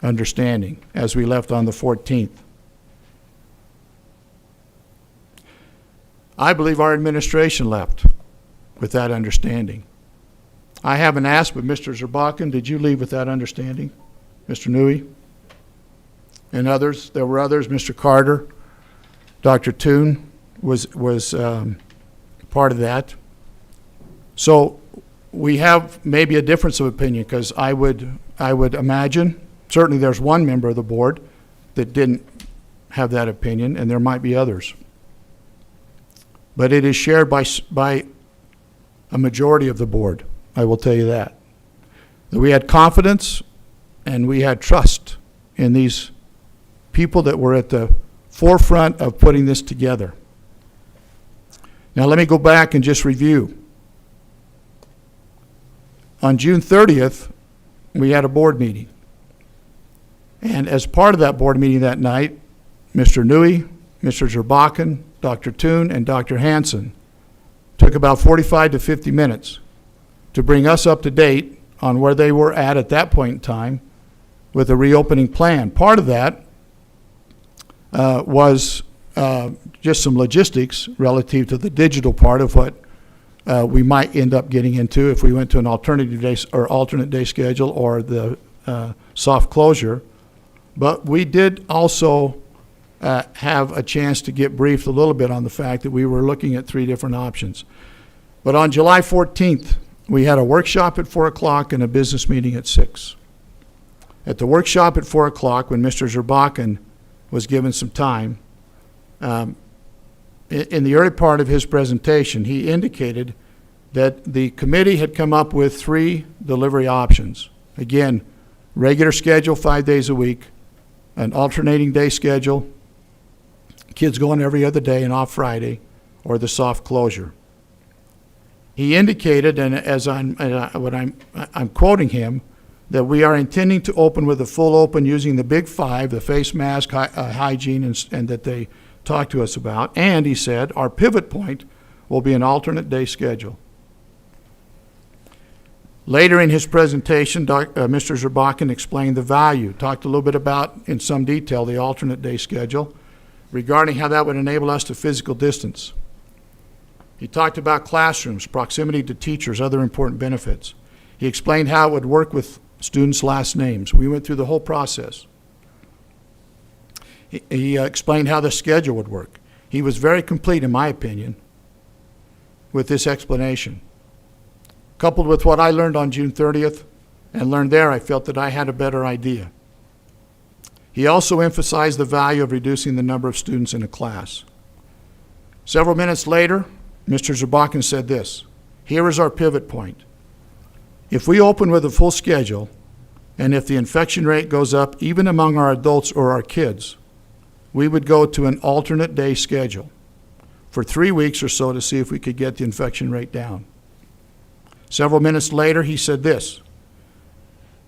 understanding as we left on the 14th. I believe our administration left with that understanding. I haven't asked, but Mr. Zerbakken, did you leave with that understanding? Mr. Newey? And others? There were others. Mr. Carter, Dr. Toon was part of that. So we have maybe a difference of opinion, because I would imagine, certainly there's one member of the board that didn't have that opinion, and there might be others. But it is shared by a majority of the board, I will tell you that. That we had confidence and we had trust in these people that were at the forefront of putting this together. Now let me go back and just review. On June 30th, we had a board meeting. And as part of that board meeting that night, Mr. Newey, Mr. Zerbakken, Dr. Toon, and Dr. Hansen took about 45 to 50 minutes to bring us up to date on where they were at that point in time with a reopening plan. Part of that was just some logistics relative to the digital part of what we might end up getting into if we went to an alternative day or alternate day schedule or the soft closure. But we did also have a chance to get briefed a little bit on the fact that we were looking at 3 different options. But on July 14th, we had a workshop at 4 o'clock and a business meeting at 6. At the workshop at 4 o'clock, when Mr. Zerbakken was given some time, in the early part of his presentation, he indicated that the committee had come up with 3 delivery options. Again, regular schedule 5 days a week, an alternating day schedule, kids going every other day and off Friday, or the soft closure. He indicated, and as I'm quoting him, that we are intending to open with a full open using the big 5, the face mask, hygiene, and that they talked to us about. And he said our pivot point will be an alternate day schedule. Later in his presentation, Mr. Zerbakken explained the value, talked a little bit about, in some detail, the alternate day schedule, regarding how that would enable us to physical distance. He talked about classrooms, proximity to teachers, other important benefits. He explained how it would work with students' last names. We went through the whole process. He explained how the schedule would work. He was very complete, in my opinion, with this explanation. Coupled with what I learned on June 30th and learned there, I felt that I had a better idea. He also emphasized the value of reducing the number of students in a class. Several minutes later, Mr. Zerbakken said this: here is our pivot point. If we open with a full schedule, and if the infection rate goes up even among our adults or our kids, we would go to an alternate day schedule for 3 weeks or so to see if we could get the infection rate down. Several minutes later, he said this,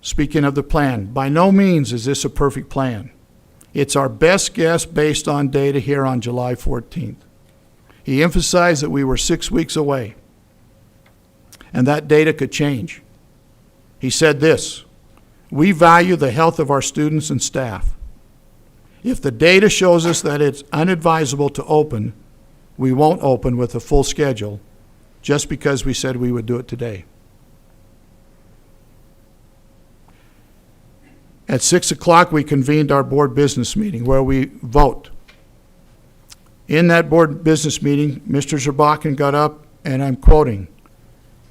speaking of the plan: by no means is this a perfect plan. It's our best guess based on data here on July 14th. He emphasized that we were 6 weeks away, and that data could change. He said this: we value the health of our students and staff. If the data shows us that it's unadvisable to open, we won't open with a full schedule just because we said we would do it today. At 6 o'clock, we convened our board business meeting where we vote. In that board business meeting, Mr. Zerbakken got up, and I'm quoting,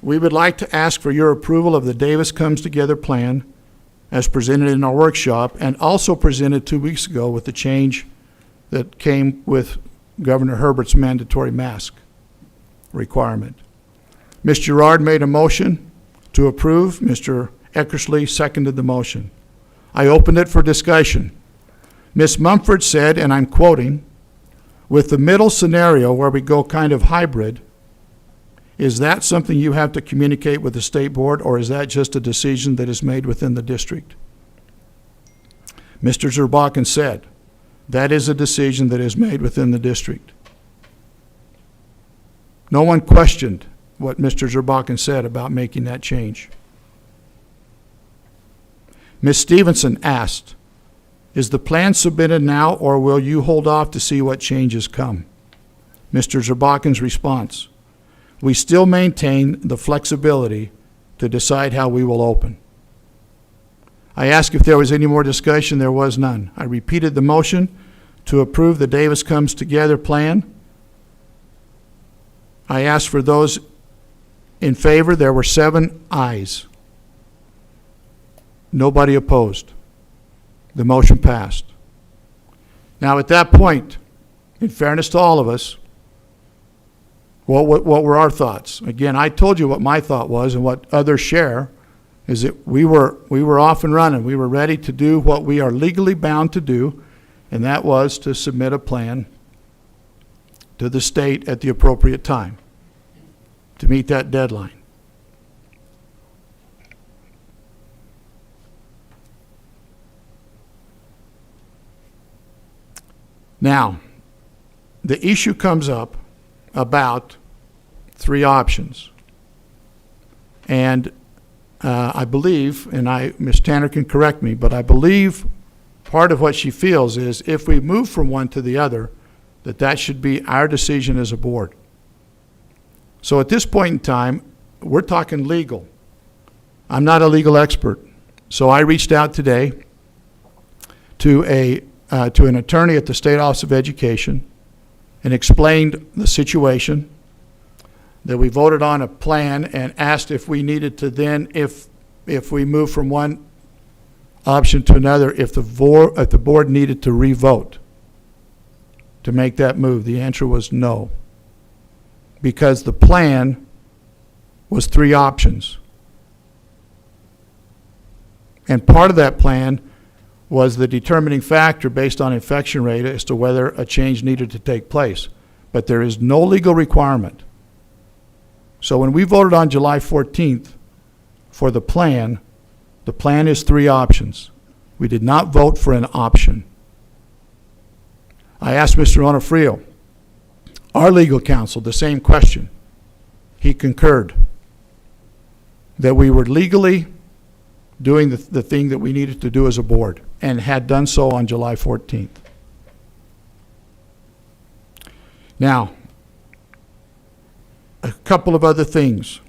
"We would like to ask for your approval of the Davis Comes Together plan as presented in our workshop and also presented 2 weeks ago with the change that came with Governor Herbert's mandatory mask requirement. Ms. Gerard made a motion to approve. Mr. Eckersley seconded the motion. I opened it for discussion. Ms. Mumford said, and I'm quoting, "With the middle scenario where we go kind of hybrid, is that something you have to communicate with the state board, or is that just a decision that is made within the district?" Mr. Zerbakken said, "That is a decision that is made within the district." No one questioned what Mr. Zerbakken said about making that change. Ms. Stevenson asked, "Is the plan submitted now, or will you hold off to see what changes come?" Mr. Zerbakken's response, "We still maintain the flexibility to decide how we will open." I asked if there was any more discussion. There was none. I repeated the motion to approve the Davis Comes Together plan. I asked for those in favor. There were 7 ayes. Nobody opposed. The motion passed. Now, at that point, in fairness to all of us, what were our thoughts? Again, I told you what my thought was, and what others share is that we were off and running. We were ready to do what we are legally bound to do, and that was to submit a plan to the state at the appropriate time to meet that deadline. Now, the issue comes up about 3 options. And I believe, and Ms. Tanner can correct me, but I believe part of what she feels is if we move from one to the other, that should be our decision as a board. So at this point in time, we're talking legal. I'm not a legal expert. So I reached out today to an attorney at the State Office of Education and explained the situation, that we voted on a plan and asked if we needed to then, if we move from one option to another, if the board needed to re-vote to make that move. The answer was no, because the plan was 3 options. And part of that plan was the determining factor based on infection rate as to whether a change needed to take place. But there is no legal requirement. So when we voted on July 14th for the plan is 3 options. We did not vote for an option. I asked Mr. Onofrio, our legal counsel, the same question. He concurred that we were legally doing the thing that we needed to do as a board, and had done so on July 14th. Now, a couple of other things.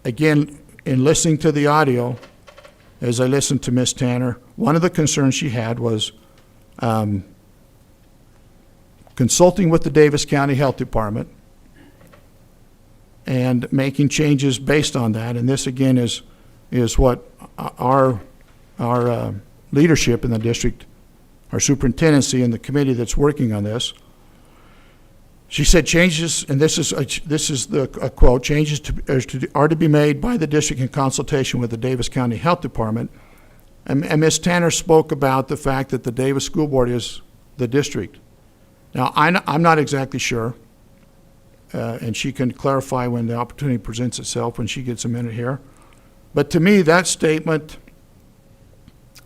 Again, in listening to the audio, as I listened to Ms. Tanner, one of the concerns she had was consulting with the Davis County Health Department and making changes based on that. And this, again, is what our leadership in the district, our superintendency and the committee that's working on this. She said changes, and this is a quote, changes are to be made by the district in consultation with the Davis County Health Department. And Ms. Tanner spoke about the fact that the Davis School Board is the district. Now, I'm not exactly sure, and she can clarify when the opportunity presents itself when she gets a minute here. But to me, that statement,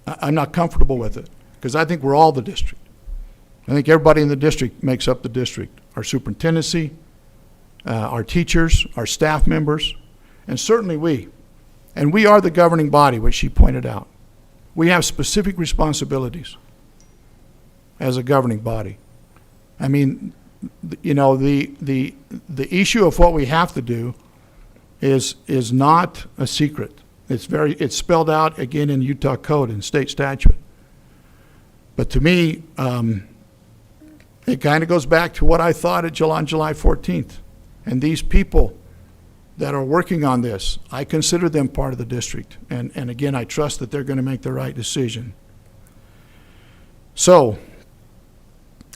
I'm not comfortable with it, because I think we're all the district. I think everybody in the district makes up the district. Our superintendency, our teachers, our staff members, and certainly we. And we are the governing body, which she pointed out. We have specific responsibilities as a governing body. I mean, you know, the issue of what we have to do is not a secret. It's spelled out again in Utah code and state statute. But to me, it kind of goes back to what I thought on July 14th. And these people that are working on this, I consider them part of the district. And again, I trust that they're going to make the right decision. So,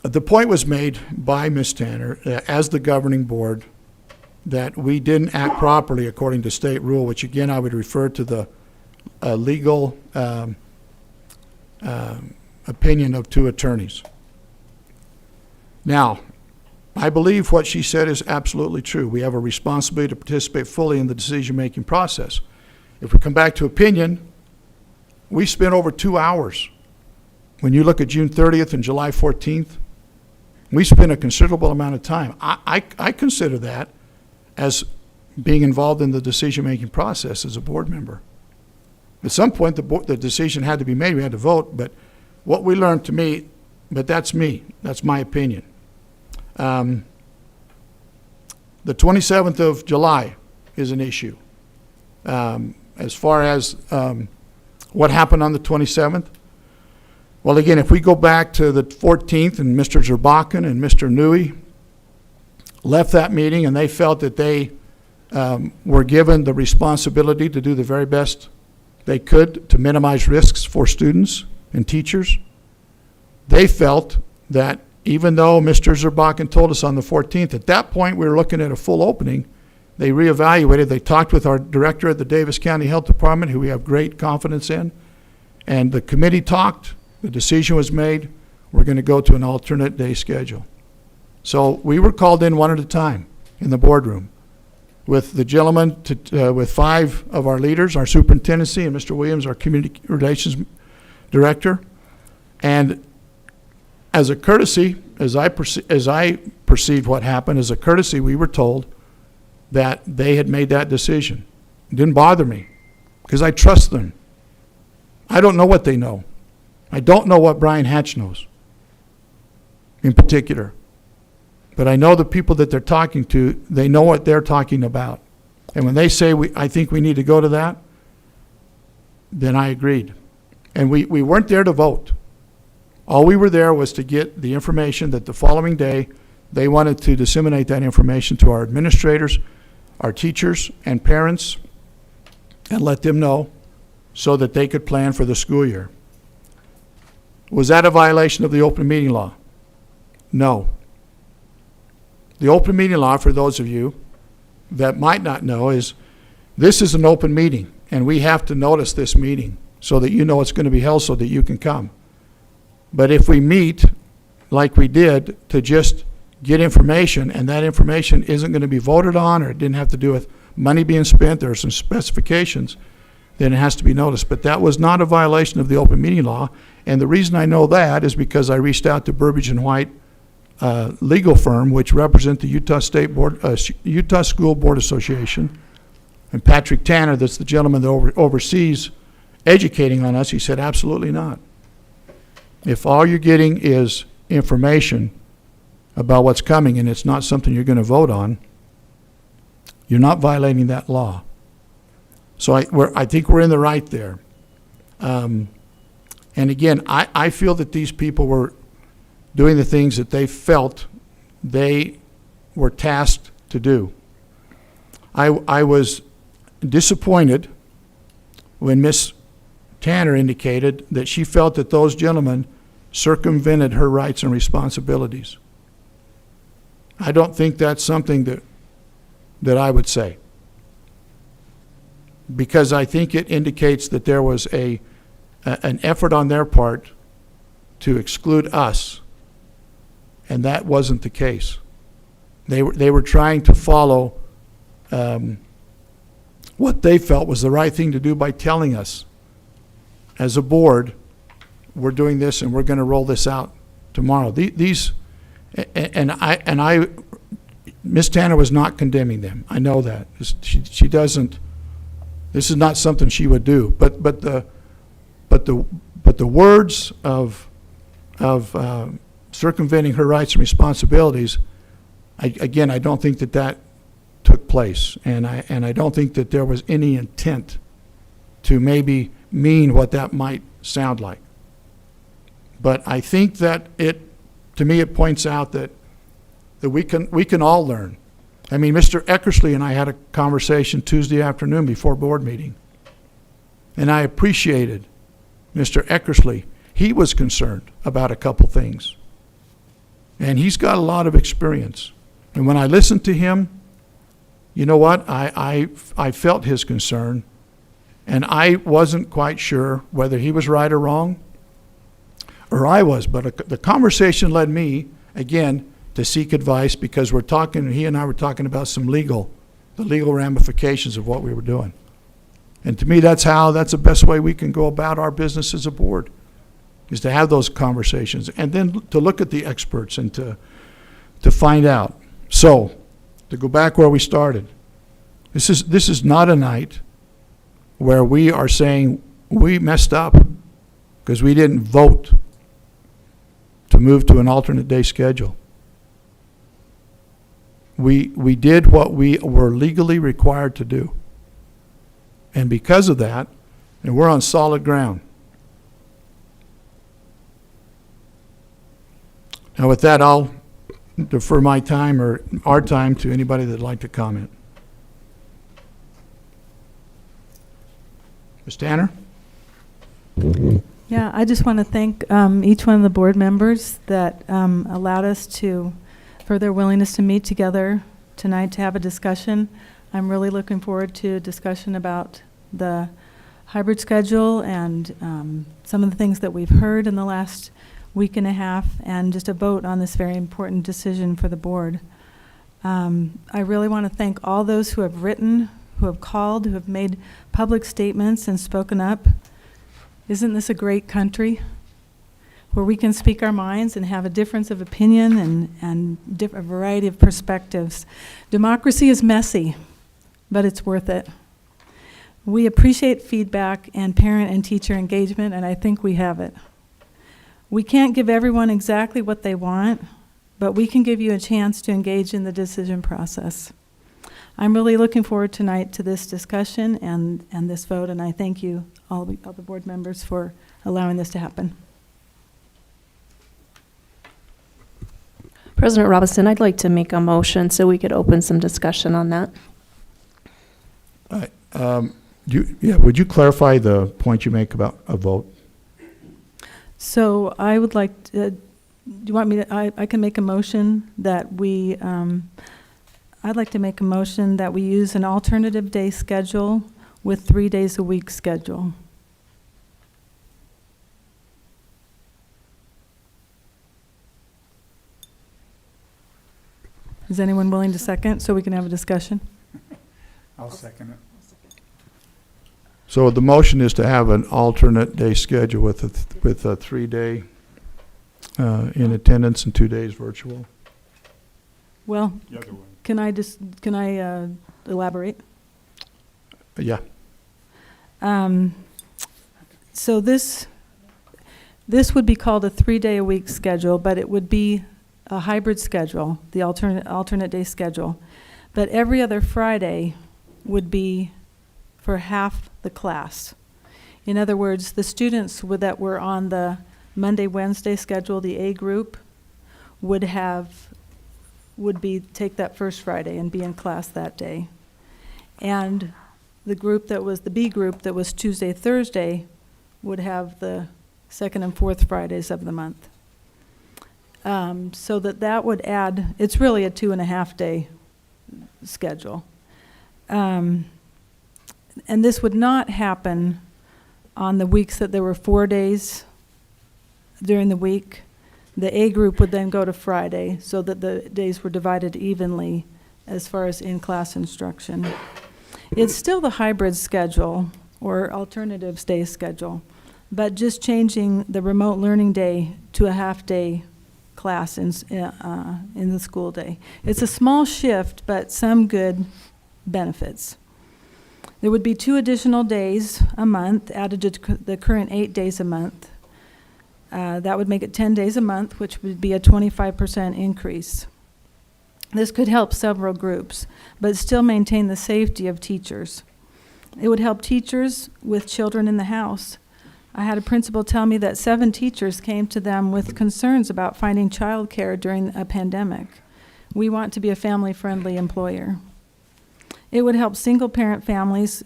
the point was made by Ms. Tanner, as the governing board, that we didn't act properly according to state rule, which again I would refer to the legal opinion of 2 attorneys. Now, I believe what she said is absolutely true. We have a responsibility to participate fully in the decision-making process. If we come back to opinion, we spent over 2 hours. When you look at June 30th and July 14th, we spent a considerable amount of time. I consider that as being involved in the decision-making process as a board member. At some point, the decision had to be made. We had to vote, but what we learned to me, but that's me. That's my opinion. The 27th of July is an issue. As far as what happened on the 27th, well, again, if we go back to the 14th, and Mr. Zerbakken and Mr. Nui left that meeting, and they felt that they were given the responsibility to do the very best they could to minimize risks for students and teachers. They felt that even though Mr. Zerbakken told us on the 14th, at that point we were looking at a full opening, they reevaluated. They talked with our director at the Davis County Health Department, who we have great confidence in, and the committee talked. The decision was made. We're going to go to an alternate day schedule. So we were called in one at a time in the boardroom with the gentleman, with 5 of our leaders, our superintendency, and Mr. Williams, our community relations director. And as a courtesy, as I perceived what happened, as a courtesy, we were told that they had made that decision. It didn't bother me because I trust them. I don't know what they know. I don't know what Brian Hatch knows in particular. But I know the people that they're talking to, they know what they're talking about. And when they say, I think we need to go to that, then I agreed. And we weren't there to vote. All we were there was to get the information that the following day they wanted to disseminate that information to our administrators, our teachers, and parents, and let them know so that they could plan for the school year. Was that a violation of the open meeting law? No. The open meeting law, for those of you that might not know, is this is an open meeting, and we have to notice this meeting so that you know it's going to be held so that you can come. But if we meet like we did to just get information, and that information isn't going to be voted on, or it didn't have to do with money being spent, there are some specifications, then it has to be noticed. But that was not a violation of the open meeting law, and the reason I know that is because I reached out to Burbidge and White legal firm, which represent the Utah State Board, Utah School Board Association, and Patrick Tanner, that's the gentleman that oversees educating on us. He said, absolutely not. If all you're getting is information about what's coming and it's not something you're going to vote on, you're not violating that law. So I think we're in the right there. And again, I feel that these people were doing the things that they felt they were tasked to do. I was disappointed when Ms. Tanner indicated that she felt that those gentlemen circumvented her rights and responsibilities. I don't think that's something that I would say, because I think it indicates that there was an effort on their part to exclude us, and that wasn't the case. They were trying to follow what they felt was the right thing to do by telling us, as a board, we're doing this and we're going to roll this out tomorrow. Ms. Tanner was not condemning them. I know that. She doesn't. This is not something she would do. But the words of circumventing her rights and responsibilities, I don't think that took place, and I don't think that there was any intent to maybe mean what that might sound like. But I think that to me, it points out that we can all learn. I mean, Mr. Eckersley and I had a conversation Tuesday afternoon before board meeting, and I appreciated Mr. Eckersley. he was concerned about a couple things. And he's got a lot of experience. And when I listened to him, you know what? I felt his concern, and I wasn't quite sure whether he was right or wrong, or I was. But the conversation led me, again, to seek advice, because he and I were talking about the legal ramifications of what we were doing. And to me, that's the best way we can go about our business as a board, is to have those conversations and then to look at the experts and to find out. So, to go back where we started, this is not a night where we are saying we messed up because we didn't vote to move to an alternate day schedule. We did what we were legally required to do. And because of that, and we're on solid ground. Now with that, I'll defer my time or our time to anybody that'd like to comment. Ms. Tanner? Yeah, I just want to thank each one of the board members that allowed us for their willingness to meet together tonight to have a discussion. I'm really looking forward to a discussion about the hybrid schedule and some of the things that we've heard in the last week and a half, and just a vote on this very important decision for the board. I really want to thank all those who have written, who have called, who have made public statements and spoken up. Isn't this a great country where we can speak our minds and have a difference of opinion and a variety of perspectives? Democracy is messy, but it's worth it. We appreciate feedback and parent and teacher engagement, and I think we have it. We can't give everyone exactly what they want, but we can give you a chance to engage in the decision process. I'm really looking forward tonight to this discussion and this vote, and I thank you, all the board members, for allowing this to happen. President Robinson, I'd like to make a motion so we could open some discussion on that. Would you clarify the point you make about a vote? So I would like to, do you want me to, I can make a motion that we, I'd like to make a motion that we use an alternative day schedule with 3 days a week schedule. Is anyone willing to second so we can have a discussion? I'll second it. So the motion is to have an alternate day schedule with a 3 day in attendance and 2 days virtual. Well, can I elaborate? Yeah. So this would be called a 3 day a week schedule, but it would be a hybrid schedule, the alternate day schedule. But every other Friday would be for half the class. In other words, the students that were on the Monday, Wednesday schedule, the A group, would take that first Friday and be in class that day. And the group that was the B group that was Tuesday, Thursday, would have the second and fourth Fridays of the month. So that would add, it's really a 2.5 day schedule. And this would not happen on the weeks that there were 4 days during the week. The A group would then go to Friday so that the days were divided evenly as far as in-class instruction. It's still the hybrid schedule or alternatives day schedule, but just changing the remote learning day to a half-day class in the school day. It's a small shift, but some good benefits. There would be 2 additional days a month added to the current 8 days a month. That would make it 10 days a month, which would be a 25% increase. This could help several groups, but still maintain the safety of teachers. It would help teachers with children in the house. I had a principal tell me that 7 teachers came to them with concerns about finding childcare during a pandemic. We want to be a family-friendly employer. It would help single-parent families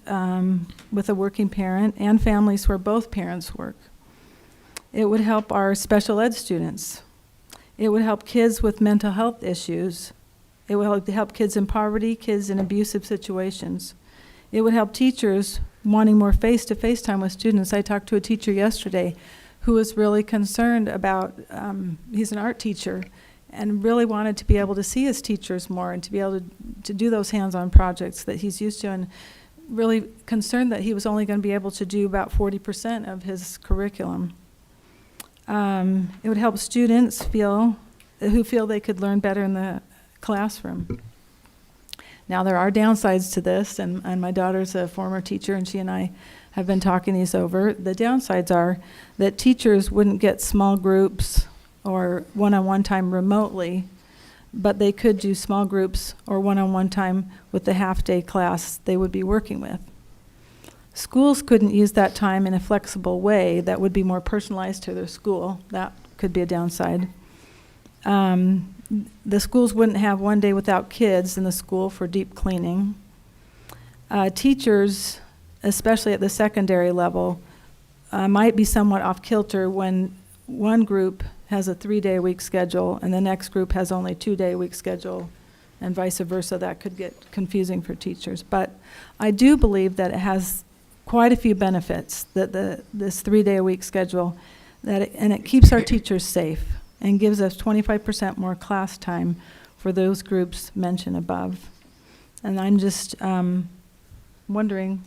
with a working parent and families where both parents work. It would help our special ed students. It would help kids with mental health issues. It would help kids in poverty, kids in abusive situations. It would help teachers wanting more face-to-face time with students. I talked to a teacher yesterday who was really concerned about, he's an art teacher, and really wanted to be able to see his teachers more and to be able to do those hands-on projects that he's used to, and really concerned that he was only going to be able to do about 40% of his curriculum. It would help students who feel they could learn better in the classroom. Now, there are downsides to this, and my daughter's a former teacher, and she and I have been talking these over. The downsides are that teachers wouldn't get small groups or one-on-one time remotely, but they could do small groups or one-on-one time with the half-day class they would be working with. Schools couldn't use that time in a flexible way that would be more personalized to their school. That could be a downside. The schools wouldn't have one day without kids in the school for deep cleaning. Teachers, especially at the secondary level, might be somewhat off kilter when one group has a 3-day-a-week schedule and the next group has only 2-day-a-week schedule, and vice versa. That could get confusing for teachers. But I do believe that it has quite a few benefits, that this 3-day-a-week schedule, and it keeps our teachers safe and gives us 25% more class time for those groups mentioned above. And I'm just wondering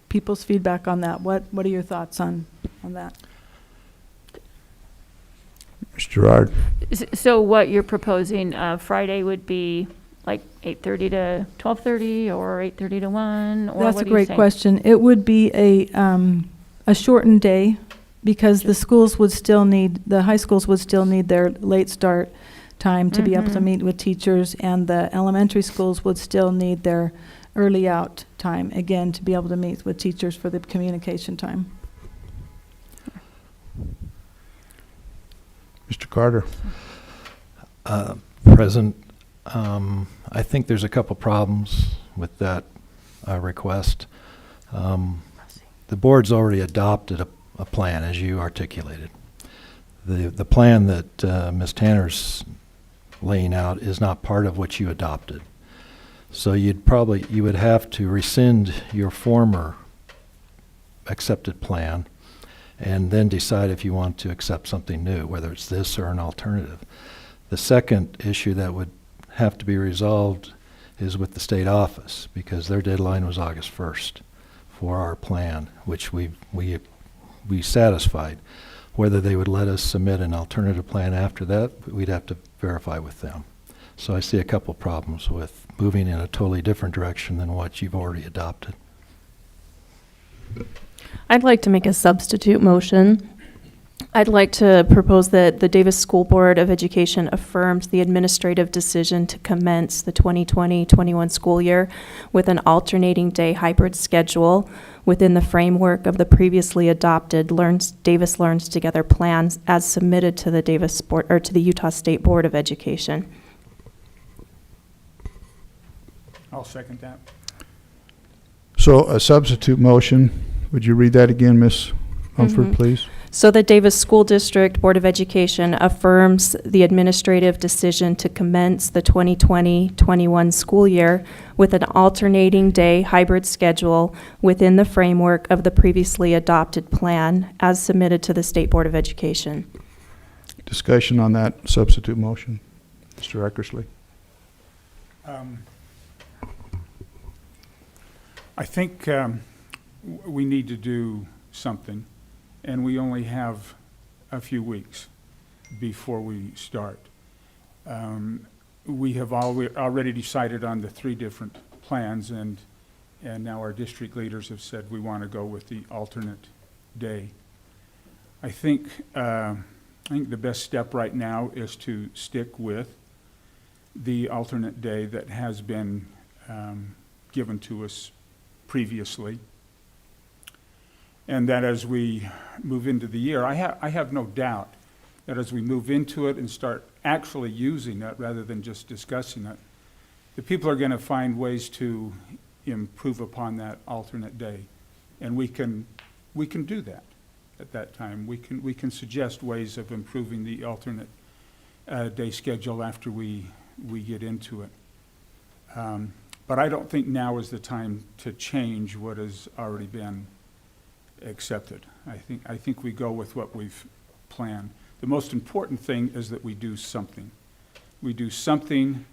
people's feedback on that. What are your thoughts on that? Mr. Gerard. So what you're proposing, Friday would be like 8:30 to 12:30 or 8:30 to 1? Or That's what a do you great say? question. It would be a shortened day because the schools would still need, the high schools would still need their late start time to be able to meet with teachers, and the elementary schools would still need their early out time, again, to be able to meet with teachers for the communication time. Mr. Carter. President, I think there's a couple problems with that request. The board's already adopted a plan, as you articulated. The plan that Ms. Tanner's laying out is not part of what you adopted. So you would have to rescind your former accepted plan and then decide if you want to accept something new, whether it's this or an alternative. The second issue that would have to be resolved is with the state office, because their deadline was August 1st for our plan, which we satisfied. Whether they would let us submit an alternative plan after that, we'd have to verify with them. So I see a couple problems with moving in a totally different direction than what you've already adopted. I'd like to make a substitute motion. I'd like to propose that the Davis School Board of Education affirms the administrative decision to commence the 2020-21 school year with an alternating day hybrid schedule within the framework of the previously adopted Davis Learns Together plans as submitted to the to the Utah State Board of Education. I'll second that. So a substitute motion. Would you read that again, Ms. Mumford, please? So the Davis School District Board of Education affirms the administrative decision to commence the 2020-21 school year with an alternating day hybrid schedule within the framework of the previously adopted plan as submitted to the State Board of Education. Discussion on that substitute motion. Mr. Eckersley. I think we need to do something, and we only have a few weeks before we start. We have already decided on the 3 different plans, and now our district leaders have said we want to go with the alternate day. I think the best step right now is to stick with the alternate day that has been given to us previously, and that as we move into the year, I have no doubt that as we move into it and start actually using it rather than just discussing it, the people are going to find ways to improve upon that alternate day, and we can do that. at that time. We can suggest ways of improving the alternate day schedule after we get into it. But I don't think now is the time to change what has already been accepted. I think we go with what we've planned. The most important thing is that we do something. We do something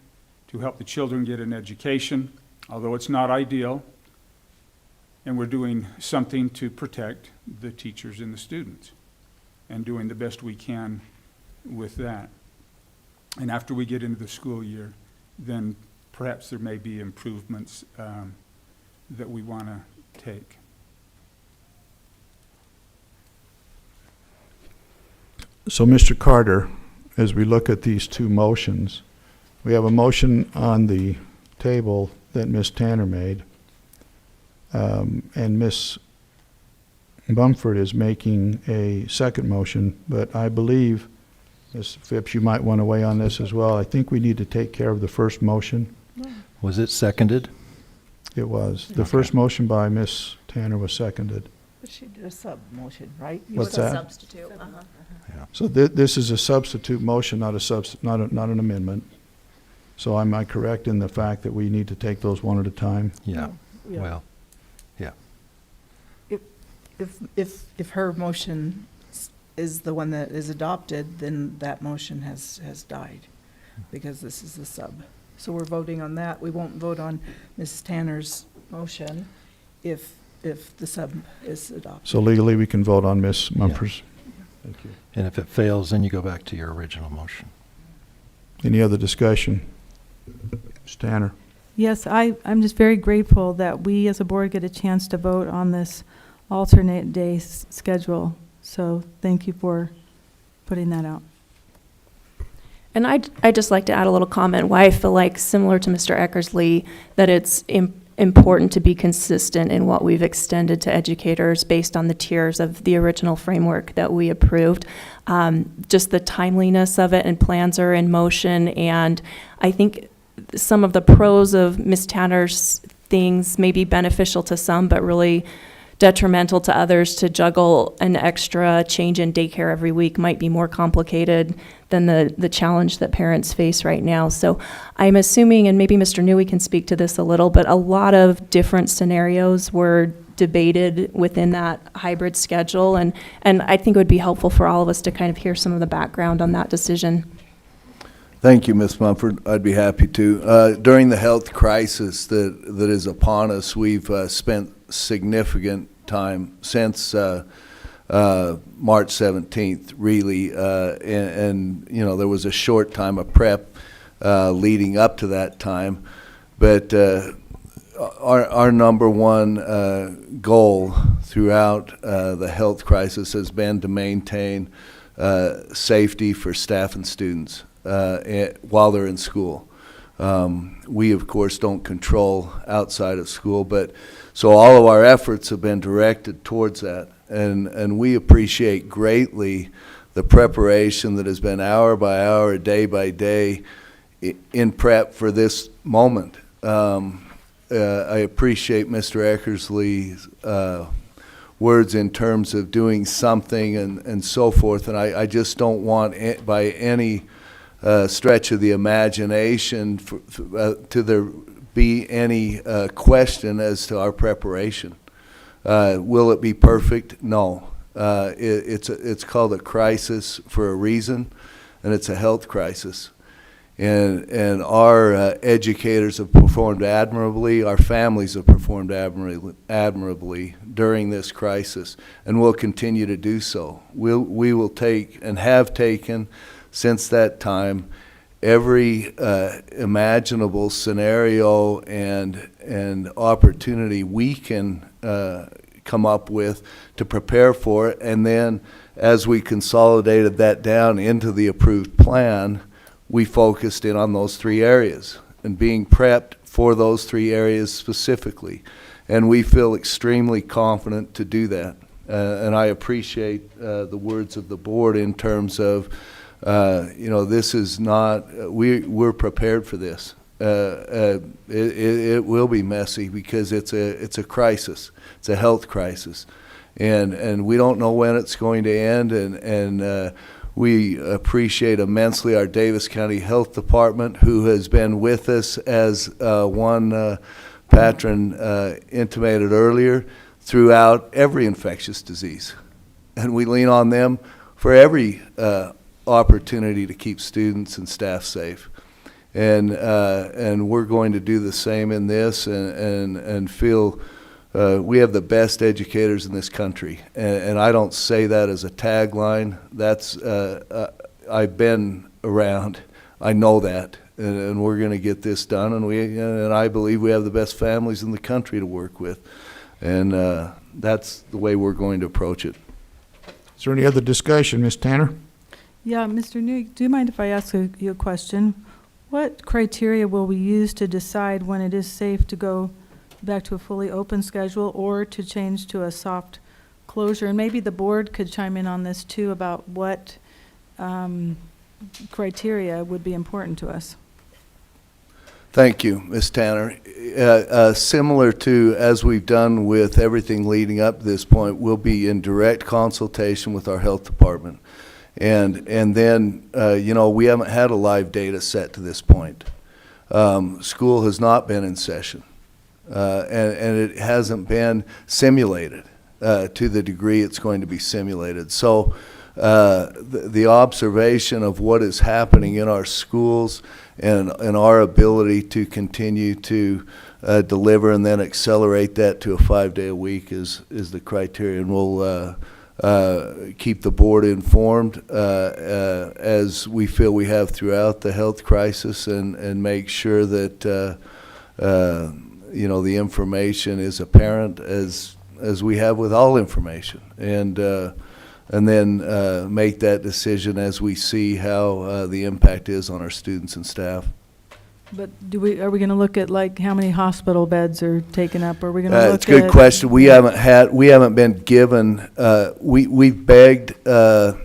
to help the children get an education, although it's not ideal, and we're doing something to protect the teachers and the students, and doing the best we can with that. And after we get into the school year, then perhaps there may be improvements that we want to take. So, Mr. Carter, as we look at these two motions, we have a motion on the table that Ms. Tanner made, and Ms. Bumford is making a second motion, but I believe, Ms. Phipps, you might want to weigh on this as well. I think we need to take care of the first motion. Was it seconded? It was. The first motion by Ms. Tanner was seconded. But she did a sub-motion, right? What's that? Substitute. Yeah. So this is a substitute motion, not an amendment. So am I correct in the fact that we need to take those one at a time? Yeah. Yeah. Well, yeah. If her motion is the one that is adopted, then that motion has died, because this is the sub. So we're voting on that. We won't vote on Ms. Tanner's motion if the sub is adopted. So legally, we can vote on Ms. Mumford's. Thank you. And if it fails, then you go back to your original motion. Any other discussion? Ms. Tanner? Yes, I'm just very grateful that we as a board get a chance to vote on this alternate day schedule. So thank you for putting that out. And I'd just like to add a little comment why I feel like, similar to Mr. Eckersley, that it's important to be consistent in what we've extended to educators based on the tiers of the original framework that we approved. Just the timeliness of it, and plans are in motion, and I think some of the pros of Ms. Tanner's things may be beneficial to some, but really detrimental to others. To juggle an extra change in daycare every week might be more complicated than the challenge that parents face right now. So I'm assuming, and maybe Mr. Newey can speak to this a little, but a lot of different scenarios were debated within that hybrid schedule, and I think it would be helpful for all of us to kind of hear some of the background on that decision. Thank you, Ms. Mumford. I'd be happy to. During the health crisis that is upon us, we've spent significant time since March 17th, really, and you know, there was a short time of prep leading up to that time, but our number one goal throughout the health crisis has been to maintain safety for staff and students while they're in school. We, of course, don't control outside of school, but so all of our efforts have been directed towards that, and we appreciate greatly the preparation that has been hour by hour, day by day in prep for this moment. I appreciate Mr. Eckersley's words in terms of doing something and so forth, and I just don't want by any stretch of the imagination to there be any question as to our preparation. Will it be perfect? No. It's called a crisis for a reason, and it's a health crisis. And our educators have performed admirably, our families have performed admirably during this crisis, and will continue to do so. We will take, and have taken since that time, every imaginable scenario and opportunity we can come up with to prepare for it, and then as we consolidated that down into the approved plan, we focused in on those three areas and being prepped for those three areas specifically. And we feel extremely confident to do that. And I appreciate the words of the board in terms of, you know, this is not, we're prepared for this. it will be messy because it's a crisis. It's a health crisis, and we don't know when it's going to end. And we appreciate immensely our Davis County Health Department, who has been with us, as one patron intimated earlier, throughout every infectious disease, and we lean on them for every opportunity to keep students and staff safe. And we're going to do the same in this, and feel we have the best educators in this country. And I don't say that as a tagline. That's I've been around. I know that, and we're going to get this done. And I believe we have the best families in the country to work with, and that's the way we're going to approach it. Is there any other discussion, Ms. Tanner? Yeah, Mr. Newey, do you mind if I ask you a question? What criteria will we use to decide when it is safe to go back to a fully open schedule or to change to a soft closure? And maybe the board could chime in on this too, about what criteria would be important to us. Thank you, Ms. Tanner. Similar to as we've done with everything leading up to this point, we'll be in direct consultation with our health department. And then, we haven't had a live data set to this point. School has not been in session, and it hasn't been simulated to the degree it's going to be simulated. So the observation of what is happening in our schools and our ability to continue to deliver and then accelerate that to a 5-day-a-week is the criteria, and we'll keep the board informed as we feel we have throughout the health crisis, and make sure that the information is apparent as we have with all information, and then make that decision as we see how the impact is on our students and staff. But are we going to look at like how many hospital beds are taken up? Are we going to look it's a good question. We haven't been given, we've begged the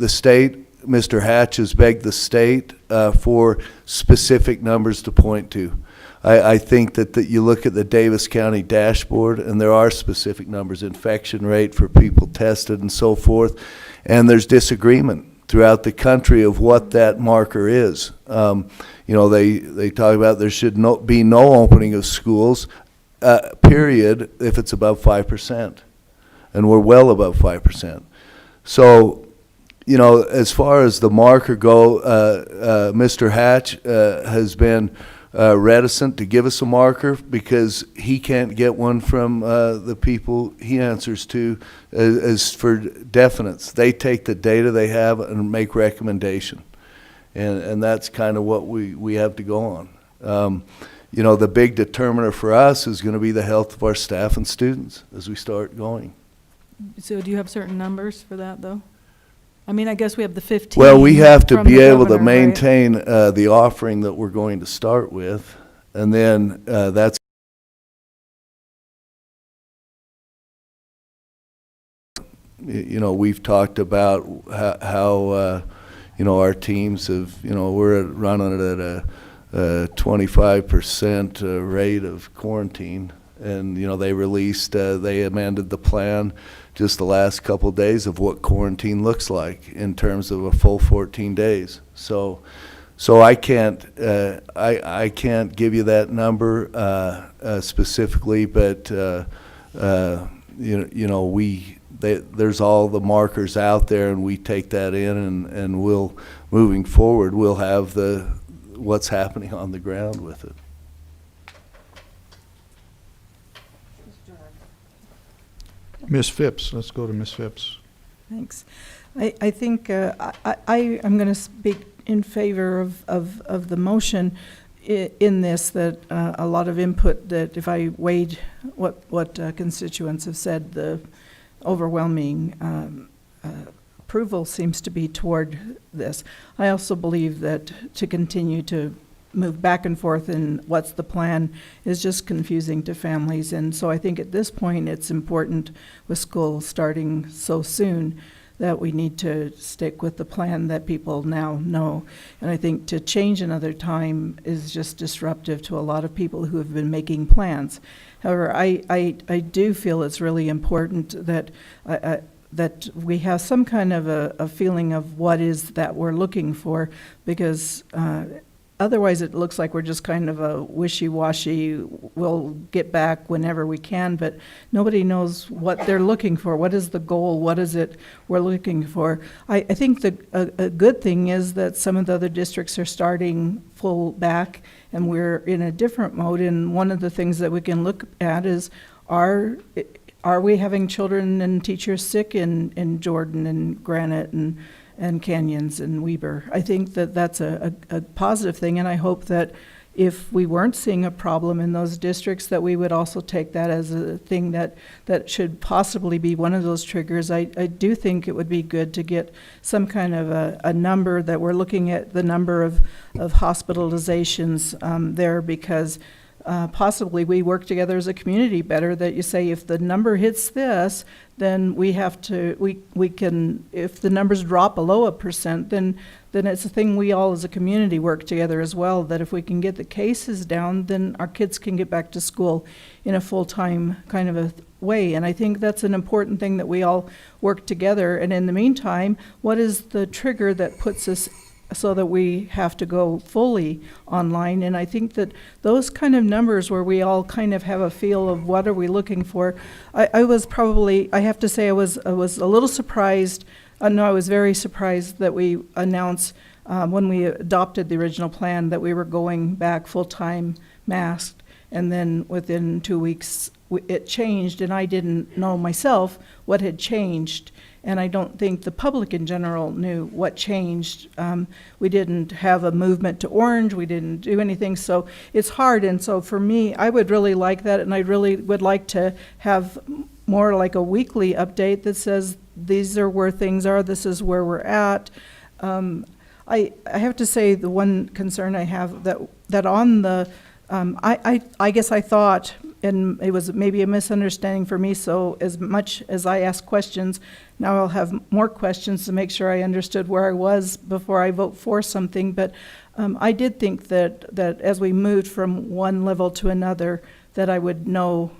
state, Mr. Hatch has begged the state for specific numbers to point to. I think that you look at the Davis County dashboard, and there are specific numbers, infection rate for people tested and so forth, and there's disagreement throughout the country of what that marker is. They talk about there should be no opening of schools, period, if it's above 5%. And we're well above 5%. So, as far as the marker go, Mr. Hatch has been reticent to give us a marker because he can't get one from the people he answers to as for definites. They take the data they have and make recommendation. And that's kind of what we have to go on. The big determiner for us is going to be the health of our staff and students as we start going. So do you have certain numbers for that, though? I mean, I guess we have the 15. Well, we have to from be the able to governor, maintain the offering that we're going to start with, and then that's we've talked about how our teams have, we're running it at a 25% rate of quarantine. And, they released, they amended the plan just the last couple of days of what quarantine looks like in terms of a full 14 days. So I can't, I can't give you that number specifically, but, there's all the markers out there, and we take that in, and we'll, moving forward, we'll have what's happening on the ground with it. Ms. Phipps, let's go to Ms. Phipps. Thanks. I think I am going to speak in favor of the motion in this, that a lot of input, that if I weighed what constituents have said, the overwhelming approval seems to be toward this. I also believe that to continue to move back and forth in what's the plan is just confusing to families. And so I think at this point it's important, with school starting so soon, that we need to stick with the plan that people now know. And I think to change another time is just disruptive to a lot of people who have been making plans. However, I do feel it's really important that that we have some kind of a feeling of what is that we're looking for, because otherwise it looks like we're just kind of a wishy-washy, we'll get back whenever we can, but nobody knows what they're looking for. What is the goal? What is it we're looking for? I think a good thing is that some of the other districts are starting full back, and we're in a different mode. And one of the things that we can look at is, are we having children and teachers sick in Jordan and Granite and Canyons and Weber? I think that that's a positive thing, and I hope that if we weren't seeing a problem in those districts, that we would also take that as a thing that should possibly be one of those triggers. I do think it would be good to get some kind of a number, that we're looking at the number of hospitalizations there, because possibly we work together as a community better, that you say if the number hits this, then we have to, we can, if the numbers drop below 1%, then it's a thing we all as a community work together as well, that if we can get the cases down, then our kids can get back to school in a full-time kind of a way. And I think that's an important thing, that we all work together. And in the meantime, what is the trigger that puts us so that we have to go fully online? And I think that those kind of numbers where we all kind of have a feel of what are we looking for. I was probably, I have to say, I was a little surprised. No, I was very surprised that we announced when we adopted the original plan that we were going back full-time masked, and then within 2 weeks it changed, and I didn't know myself what had changed. And I don't think the public in general knew what changed. We didn't have a movement to orange. We didn't do anything. So it's hard. And so for me, I would really like that. And I really would like to have more like a weekly update that says, these are where things are. This is where we're at. I have to say, the one concern I have that on the, I guess I thought, and it was maybe a misunderstanding for me, so as much as I ask questions, now I'll have more questions to make sure I understood where I was before I vote for something. But I did think that as we moved from one level to another, that I would know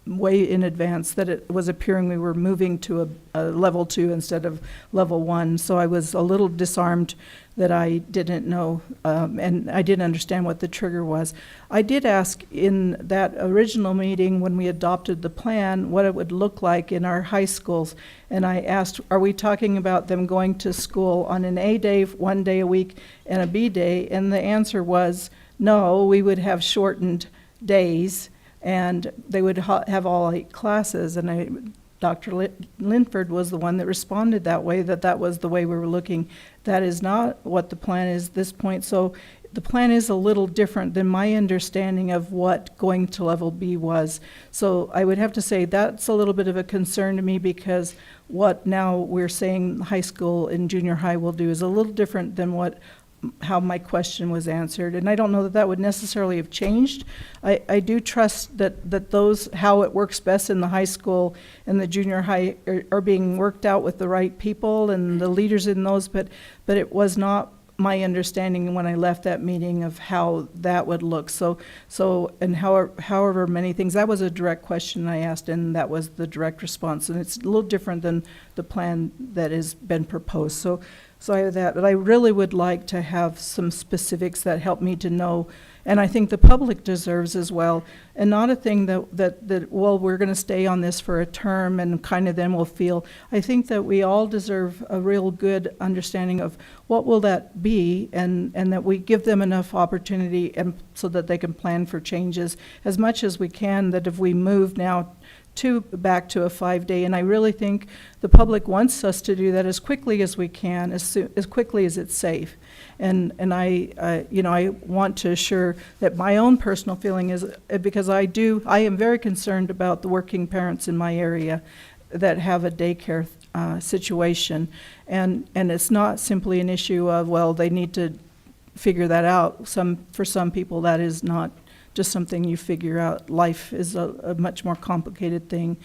way in advance that it was appearing we were moving to a level 2 instead of level 1. So I was a little disarmed that I didn't know, and I didn't understand what the trigger was. I did ask in that original meeting when we adopted the plan what it would look like in our high schools. And I asked, are we talking about them going to school on an A day, 1 day a week, and a B day? And the answer was no, we would have shortened days, and they would have all 8 classes. And Dr. Linford was the one that responded that way, that was the way we were looking. That is not what the plan is at this point. So the plan is a little different than my understanding of what going to level B was. So I would have to say that's a little bit of a concern to me, because what now we're saying high school and junior high will do is a little different than how my question was answered. And I don't know that would necessarily have changed. I do trust that those, how it works best in the high school and the junior high are being worked out with the right people and the leaders in those, but it was not my understanding when I left that meeting of how that would look. So and however many things, that was a direct question I asked, and that was the direct response. And it's a little different than the plan that has been proposed. So I have that, but I really would like to have some specifics that help me to know, and I think the public deserves as well, and not a thing that well, we're going to stay on this for a term and kind of then we'll feel. I think that we all deserve a real good understanding of what will that be, and that we give them enough opportunity and so that they can plan for changes as much as we can, that if we move now back to a 5-day, and I really think the public wants us to do that as quickly as we can, as quickly as it's safe. And I want to assure that my own personal feeling is, because I am very concerned about the working parents in my area that have a daycare situation, and it's not simply an issue of, well, they need to figure that out. For some people that is not just something you figure out. Life is a much more complicated thing.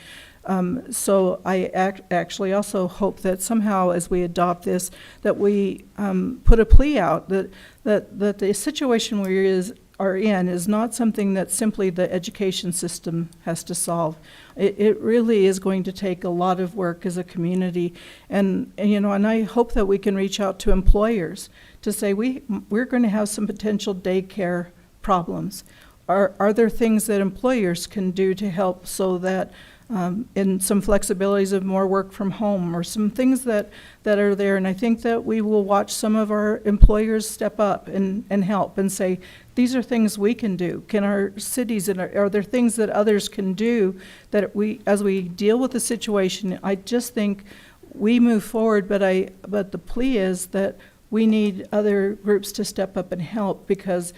So I actually also hope that somehow as we adopt this, that we put a plea out that the situation we are in is not something that simply the education system has to solve. It really is going to take a lot of work as a community, and I hope that we can reach out to employers to say we're going to have some potential daycare problems. Are there things that employers can do to help so that in some flexibilities of more work from home, or some things that are there? And I think that we will watch some of our employers step up and help and say, these are things we can do. Can our cities, are there things that others can do that as we deal with the situation? I just think we move forward, but the plea is that we need other groups to step up and help, because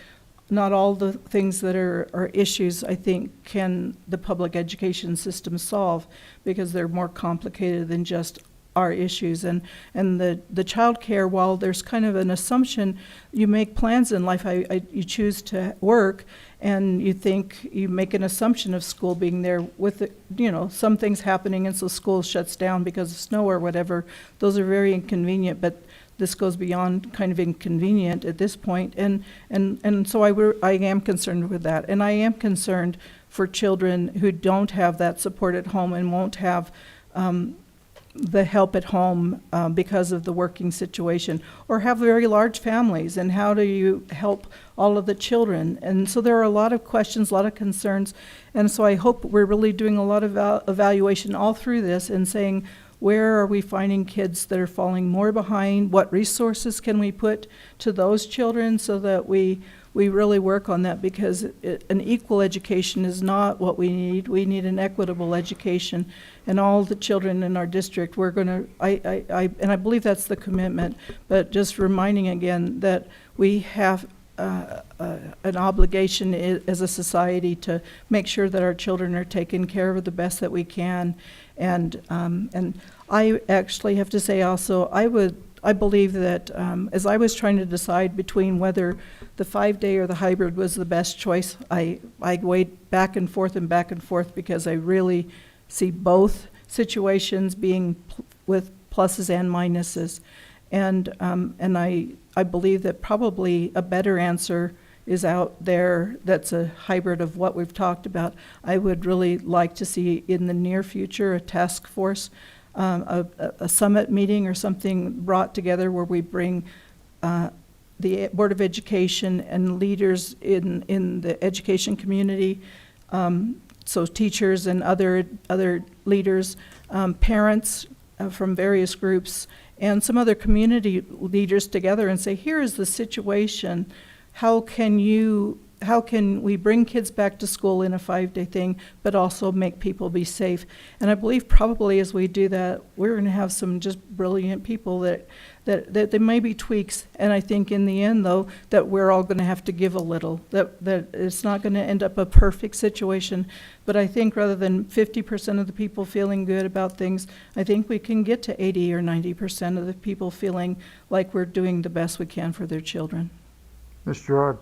not all the things that are issues, I think, can the public education system solve, because they're more complicated than just our issues. And the child care, while there's kind of an assumption, you make plans in life, you choose to work, and you make an assumption of school being there with some things happening, and so school shuts down because of snow or whatever. Those are very inconvenient, but this goes beyond kind of inconvenient at this point, and so I am concerned with that, and I am concerned for children who don't have that support at home and won't have the help at home because of the working situation, or have very large families, and how do you help all of the children? And so there are a lot of questions, a lot of concerns, and so I hope we're really doing a lot of evaluation all through this and saying, where are we finding kids that are falling more behind? What resources can we put to those children so that we really work on that? Because an equal education is not what we need. We need an equitable education. And all the children in our district, we're going to, and I believe that's the commitment, but just reminding again that we have an obligation as a society to make sure that our children are taken care of the best that we can. And I actually have to say also, I believe that as I was trying to decide between whether the 5-day or the hybrid was the best choice, I weighed back and forth because I really see both situations being with pluses and minuses. And I believe that probably a better answer is out there that's a hybrid of what we've talked about. I would really like to see in the near future a task force, a summit meeting or something brought together where we bring the Board of Education and leaders in the education community, so teachers and other leaders, parents from various groups, and some other community leaders together and say, here is the situation. How can we bring kids back to school in a 5-day thing, but also make people be safe? And I believe probably as we do that, we're going to have some just brilliant people that there may be tweaks. And I think in the end, though, that we're all going to have to give a little, that it's not going to end up a perfect situation. But I think rather than 50% of the people feeling good about things, I think we can get to 80 or 90% of the people feeling like we're doing the best we can for their children. Ms. Gerard.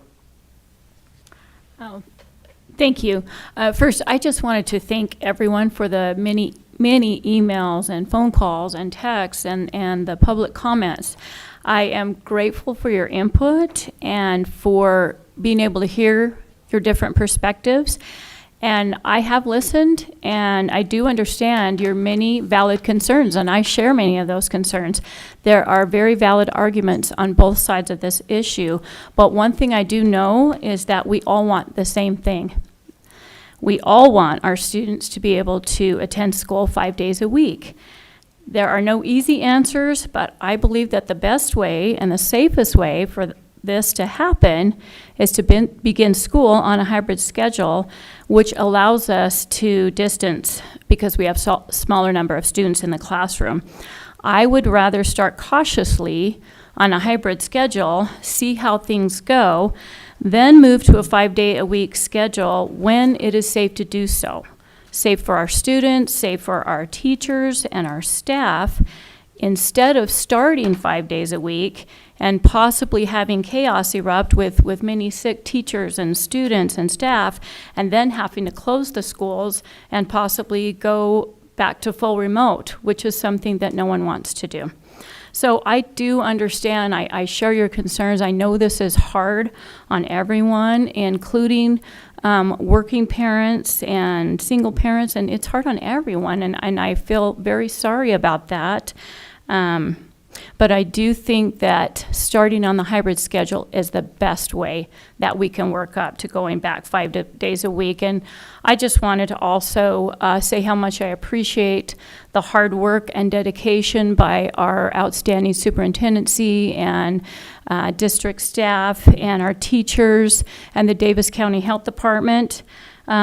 Oh, thank you. First, I just wanted to thank everyone for the many emails and phone calls and texts and the public comments. I am grateful for your input and for being able to hear your different perspectives. And I have listened, and I do understand your many valid concerns, and I share many of those concerns. There are very valid arguments on both sides of this issue, but one thing I do know is that we all want the same thing. We all want our students to be able to attend school 5 days a week. There are no easy answers, but I believe that the best way and the safest way for this to happen is to begin school on a hybrid schedule, which allows us to distance because we have smaller number of students in the classroom. I would rather start cautiously on a hybrid schedule, see how things go, then move to a 5-day-a-week schedule when it is safe to do so. Safe for our students, safe for our teachers and our staff, instead of starting 5 days a week and possibly having chaos erupt with many sick teachers and students and staff, and then having to close the schools and possibly go back to full remote, which is something that no one wants to do. So I do understand, I share your concerns. I know this is hard on everyone, including working parents and single parents, and it's hard on everyone, and I feel very sorry about that. But I do think that starting on the hybrid schedule is the best way that we can work up to going back 5 days a week. And I just wanted to also say how much I appreciate the hard work and dedication by our outstanding superintendency and district staff and our teachers and the Davis County Health Department,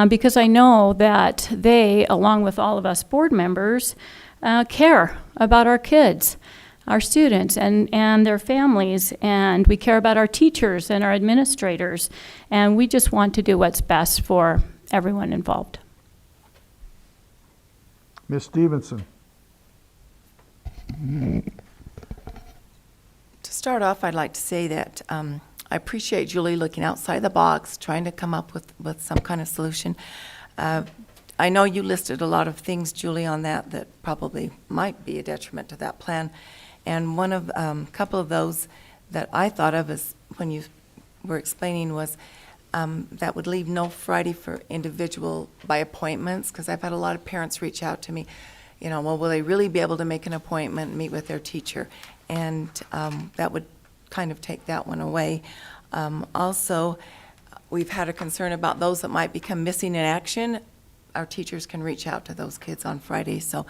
because I know that they, along with all of us board members, care about our kids, our students and their families, and we care about our teachers and our administrators, and we just want to do what's best for everyone involved. Ms. Stevenson. To start off, I'd like to say that I appreciate Julie looking outside the box, trying to come up with some kind of solution. I know you listed a lot of things, Julie, on that probably might be a detriment to that plan. And one of a couple of those that I thought of as when you were explaining was that would leave no Friday for individual by appointments, because I've had a lot of parents reach out to me, well, will they really be able to make an appointment and meet with their teacher? And that would kind of take that one away. Also, we've had a concern about those that might become missing in action. Our teachers can reach out to those kids on Friday, so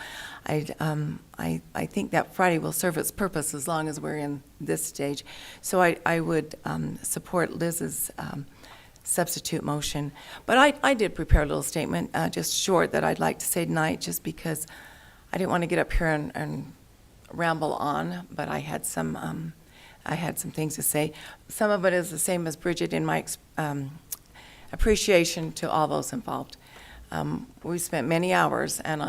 I think that Friday will serve its purpose as long as we're in this stage. So I would support Liz's substitute motion. But I did prepare a little statement, just short, that I'd like to say tonight, just because I didn't want to get up here and ramble on, but I had some things to say. Some of it is the same as Bridget in my appreciation to all those involved. We spent many hours, and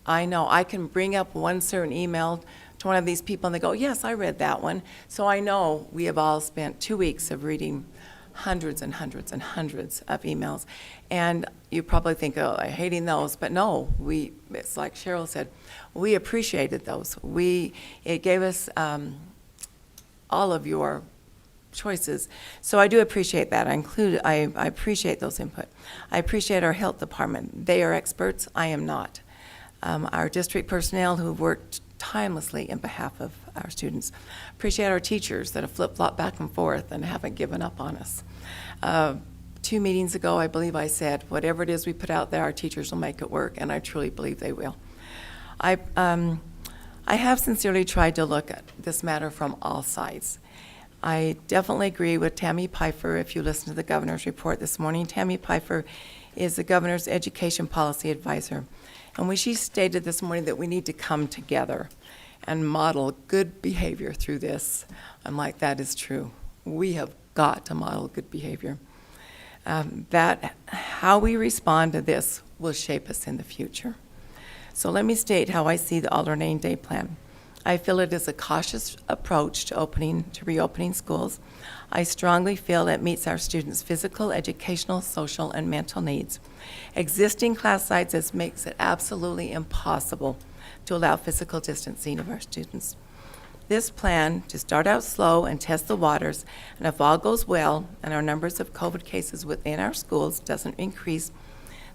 I know I can bring up one certain email to one of these people, and they go, yes, I read that one. So I know we have all spent 2 weeks of reading hundreds and hundreds and hundreds of emails. And you probably think, oh, I'm hating those, but no, it's like Cheryl said, we appreciated those. It gave us all of your choices. So I do appreciate that. I appreciate those input. I appreciate our health department. They are experts. I am not. Our district personnel who have worked timelessly in behalf of our students. Appreciate our teachers that have flip-flopped back and forth and haven't given up on us. 2 meetings ago, I believe I said, whatever it is we put out there, our teachers will make it work, and I truly believe they will. I have sincerely tried to look at this matter from all sides. I definitely agree with Tammy Pfeiffer. If you listen to the governor's report this morning, Tammy Pfeiffer is the governor's education policy advisor. And when she stated this morning that we need to come together and model good behavior through this, I'm like, that is true. We have got to model good behavior. That how we respond to this will shape us in the future. So let me state how I see the alternating day plan. I feel it is a cautious approach to reopening schools. I strongly feel it meets our students' physical, educational, social, and mental needs. Existing class sizes makes it absolutely impossible to allow physical distancing of our students. This plan to start out slow and test the waters, and if all goes well and our numbers of COVID cases within our schools doesn't increase,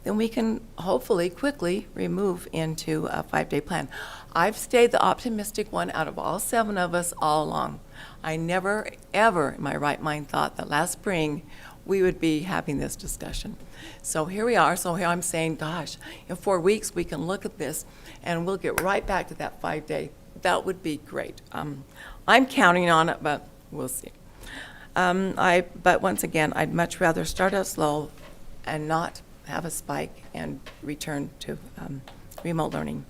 then we can hopefully quickly remove into a 5-day plan. I've stayed the optimistic one out of all 7 of us all along. I never, ever in my right mind thought that last spring we would be having this discussion. So here we are. So here I'm saying, gosh, in 4 weeks we can look at this and we'll get right back to that 5-day. That would be great. I'm counting on it, but we'll see. But once again, I'd much rather start out slow and not have a spike and return to remote learning.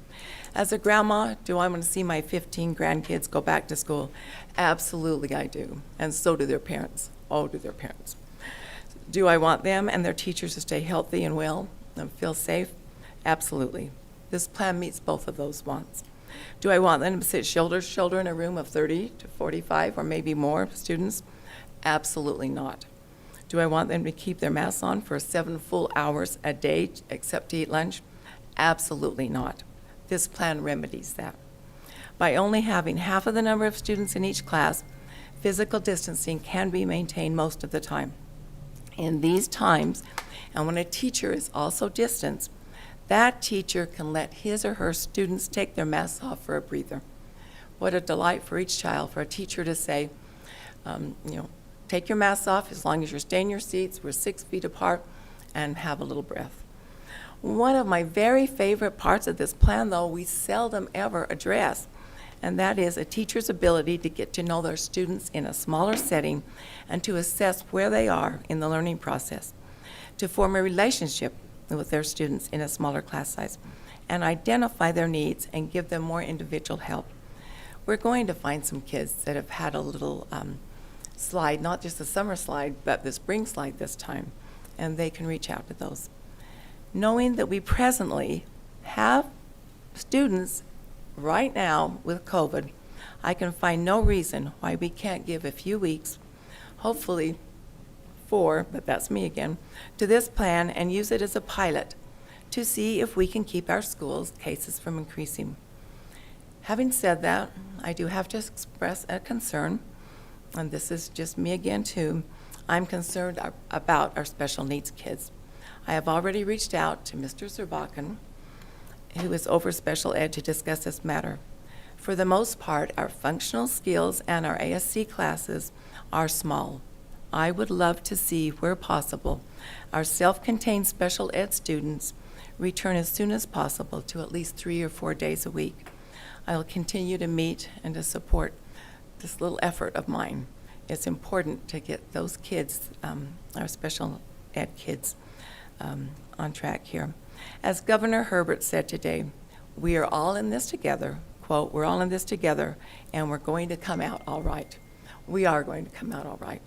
As a grandma, do I want to see my 15 grandkids go back to school? Absolutely I do, and so do their parents. Oh, do their parents. Do I want them and their teachers to stay healthy and well and feel safe? Absolutely. This plan meets both of those wants. Do I want them to sit shoulder to shoulder in a room of 30 to 45 or maybe more students? Absolutely not. Do I want them to keep their masks on for 7 full hours a day except to eat lunch? Absolutely not. This plan remedies that. By only having half of the number of students in each class, physical distancing can be maintained most of the time. In these times, and when a teacher is also distanced, that teacher can let his or her students take their masks off for a breather. What a delight for each child, for a teacher to say, take your masks off as long as you're staying in your seats, we're 6 feet apart, and have a little breath. One of my very favorite parts of this plan, though, we seldom ever address, and that is a teacher's ability to get to know their students in a smaller setting and to assess where they are in the learning process, to form a relationship with their students in a smaller class size, and identify their needs and give them more individual help. We're going to find some kids that have had a little slide, not just the summer slide, but the spring slide this time, and they can reach out to those. Knowing that we presently have students right now with COVID, I can find no reason why we can't give a few weeks, hopefully 4, but that's me again, to this plan and use it as a pilot to see if we can keep our schools' cases from increasing. Having said that, I do have to express a concern, and this is just me again too. I'm concerned about our special needs kids. I have already reached out to Mr. Zerbakken, who is over special ed, to discuss this matter. For the most part, our functional skills and our ASC classes are small. I would love to see, where possible, our self-contained special ed students return as soon as possible to at least 3 or 4 days a week. I will continue to meet and to support this little effort of mine. It's important to get those kids, our special ed kids, on track here. As Governor Herbert said today, we are all in this together, quote, we're all in this together, and we're going to come out all right. We are going to come out all right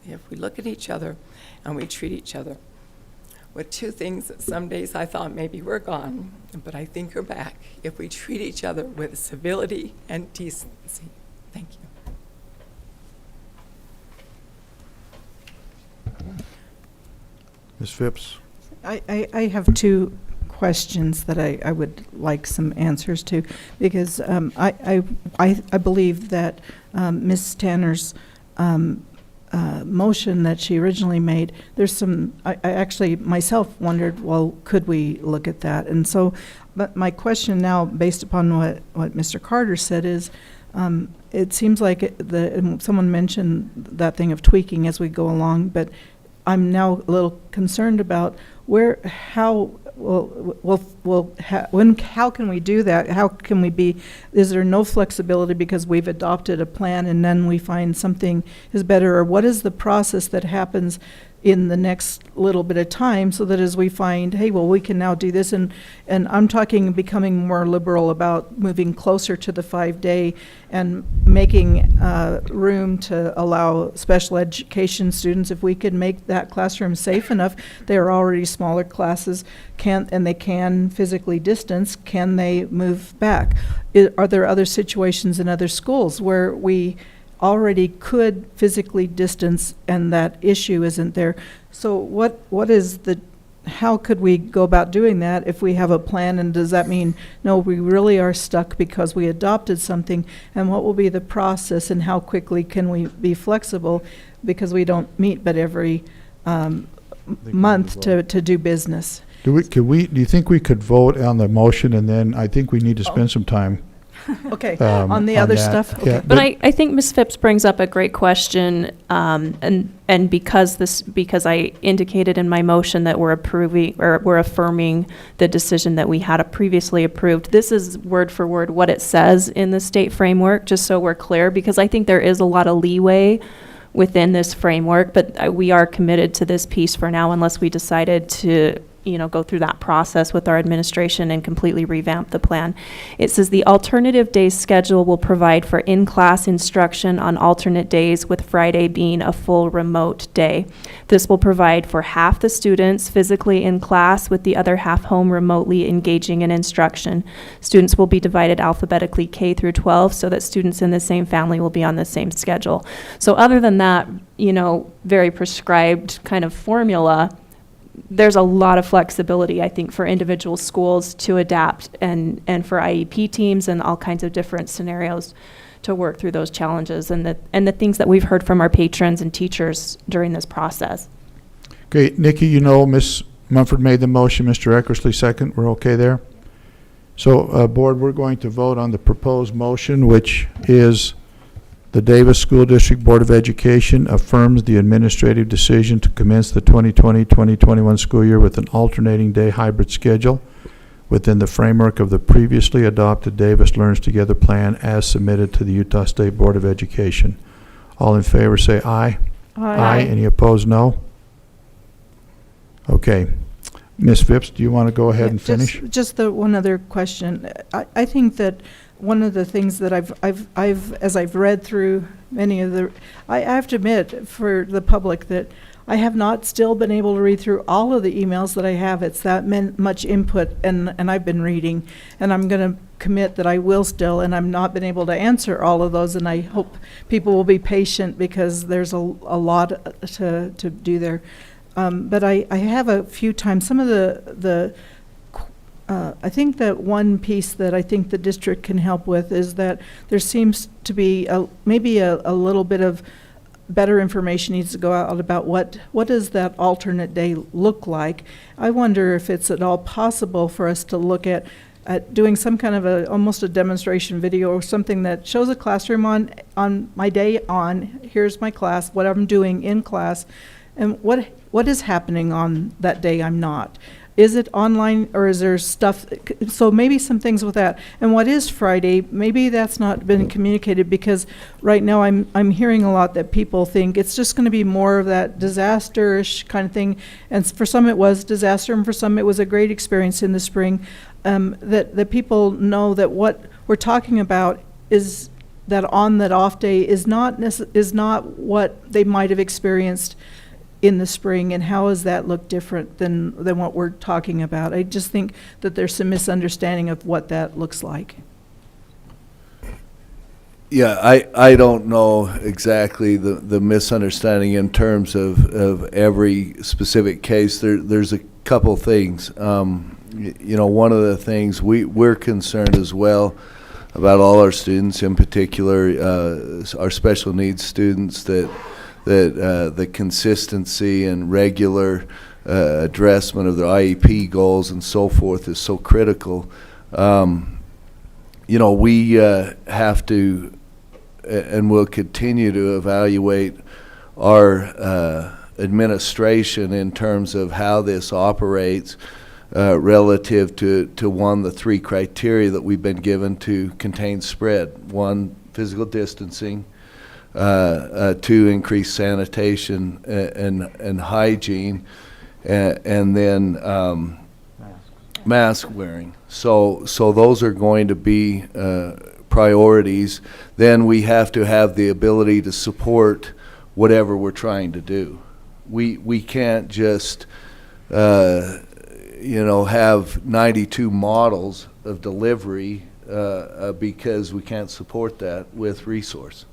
if we look at each other and we treat each other with 2 things that some days I thought maybe were gone, but I think are back, if we treat each other with civility and decency. Thank you. Ms. Phipps? I have 2 questions that I would like some answers to, because I believe that Ms. Tanner's motion that she originally made, there's some, I actually myself wondered, well, could we look at that? And so, but my question now, based upon what Mr. Carter said, is it seems like someone mentioned that thing of tweaking as we go along, but I'm now a little concerned about how can we do that? How can we be, is there no flexibility because we've adopted a plan and then we find something is better? Or what is the process that happens in the next little bit of time so that as we find, hey, well, we can now do this, and I'm talking becoming more liberal about moving closer to the 5-day and making room to allow special education students, if we could make that classroom safe enough, they are already smaller classes, and they can physically distance, can they move back? Are there other situations in other schools where we already could physically distance and that issue isn't there? So what is how could we go about doing that if we have a plan, and does that mean, no, we really are stuck because we adopted something, and what will be the process and how quickly can we be flexible because we don't meet but every month to do business? Do you think we could vote on the motion, and then I think we need to spend some time okay, on the other that. stuff? Okay. Yeah, But I think Ms. Phipps brings up a great question, and because I indicated in my motion that we're affirming the decision that we had previously approved. This is word for word what it says in the state framework, just so we're clear, because I think there is a lot of leeway within this framework, but we are committed to this piece for now unless we decided to go through that process with our administration and completely revamp the plan. It says the alternative days schedule will provide for in-class instruction on alternate days, with Friday being a full remote day. This will provide for half the students physically in class, with the other half home remotely engaging in instruction. Students will be divided alphabetically K through 12 so that students in the same family will be on the same schedule. So other than that, very prescribed kind of formula, there's a lot of flexibility, I think, for individual schools to adapt and for IEP teams and all kinds of different scenarios to work through those challenges and the things that we've heard from our patrons and teachers during this process. Okay, Nikki, you know Ms. Mumford made the motion, Mr. Eckersley second. We're okay there? So, Board, we're going to vote on the proposed motion, which is the Davis School District Board of Education affirms the administrative decision to commence the 2020-2021 school year with an alternating day hybrid schedule within the framework of the previously adopted Davis Learns Together plan as submitted to the Utah State Board of Education. All in favor say aye. Aye. Any opposed, no? Okay. Ms. Phipps, do you want to go ahead and finish? Just the one other question. I think that one of the things that as I've read through many of the, I have to admit for the public that I have not still been able to read through all of the emails that I have. It's that much input, and I've been reading, and I'm going to commit that I will still, and I've not been able to answer all of those, and I hope people will be patient because there's a lot to do there. But I have a few times, some of I think that one piece that I think the district can help with is that there seems to be maybe a little bit of better information needs to go out about what does that alternate day look like. I wonder if it's at all possible for us to look at doing some kind of almost a demonstration video or something that shows a classroom on my day on, here's my class, what I'm doing in class, and what is happening on that day I'm not. Is it online or is there stuff? So maybe some things with that. And what is Friday? Maybe that's not been communicated because right now I'm hearing a lot that people think it's just going to be more of that disaster-ish kind of thing. And for some it was disaster, and for some it was a great experience in the spring. That people know that what we're talking about is that on that off day is not what they might have experienced in the spring, and how does that look different than what we're talking about? I just think that there's some misunderstanding of what that looks like. Yeah, I don't know exactly the misunderstanding in terms of every specific case. There's a couple things. You know, one of the things we're concerned as well about all our students, in particular our special needs students, that the consistency and regular addressment of their IEP goals and so forth is so critical. You know, we have to and will continue to evaluate our administration in terms of how this operates relative to the three criteria that we've been given to contain spread. 1, physical distancing. 2, increased sanitation and hygiene, and then mask wearing. So those are going to be priorities. Then we have to have the ability to support whatever we're trying to do. We can't just you know, have 92 models of delivery because we can't support that with resource.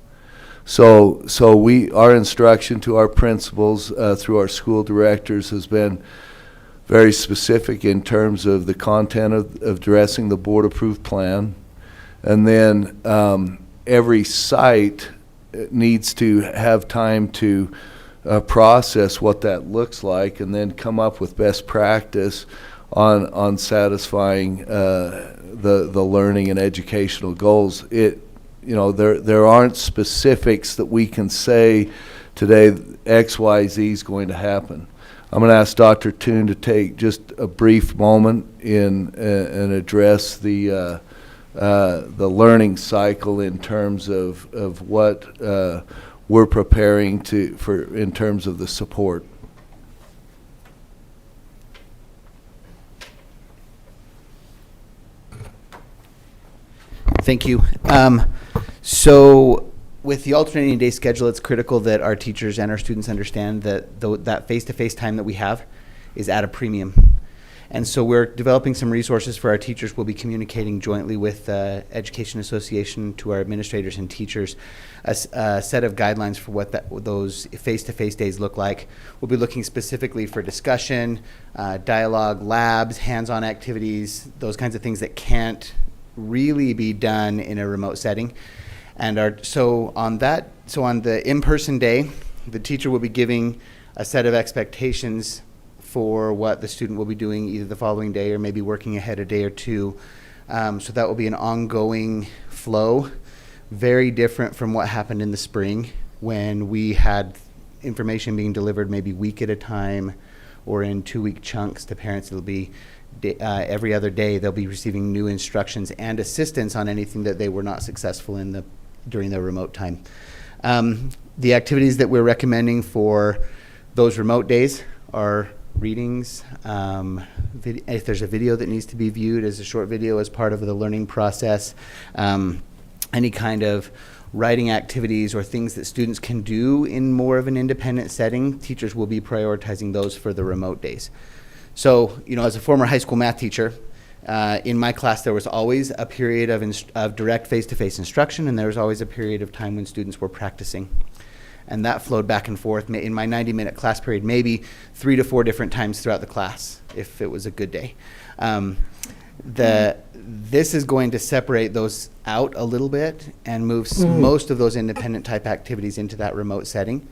So our instruction to our principals through our school directors has been very specific in terms of the content of addressing the board-approved plan. And then every site needs to have time to process what that looks like and then come up with best practice on satisfying the learning and educational goals. You know, there aren't specifics that we can say today X, Y, Z is going to happen. I'm going to ask Dr. Toon to take just a brief moment and address the learning cycle in terms of what we're preparing for in terms of the support. Thank you. So with the alternating day schedule, it's critical that our teachers and our students understand that that face-to-face time that we have is at a premium. And so we're developing some resources for our teachers. We'll be communicating jointly with the Education Association to our administrators and teachers a set of guidelines for what those face-to-face days look like. We'll be looking specifically for discussion, dialogue, labs, hands-on activities, those kinds of things that can't really be done in a remote setting. And so on the in-person day, the teacher will be giving a set of expectations for what the student will be doing either the following day or maybe working ahead a day or two. So that will be an ongoing flow, very different from what happened in the spring when we had information being delivered maybe week at a time or in 2-week chunks to parents. It'll be every other day they'll be receiving new instructions and assistance on anything that they were not successful in during the remote time. The activities that we're recommending for those remote days are readings, if there's a video that needs to be viewed as a short video as part of the learning process, any kind of writing activities or things that students can do in more of an independent setting, teachers will be prioritizing those for the remote days. So, as a former high school math teacher, in my class there was always a period of direct face-to-face instruction, and there was always a period of time when students were practicing. And that flowed back and forth in my 90-minute class period, maybe 3 to 4 different times throughout the class, if it was a good day. This is going to separate those out a little bit and move most of those independent type activities into that remote setting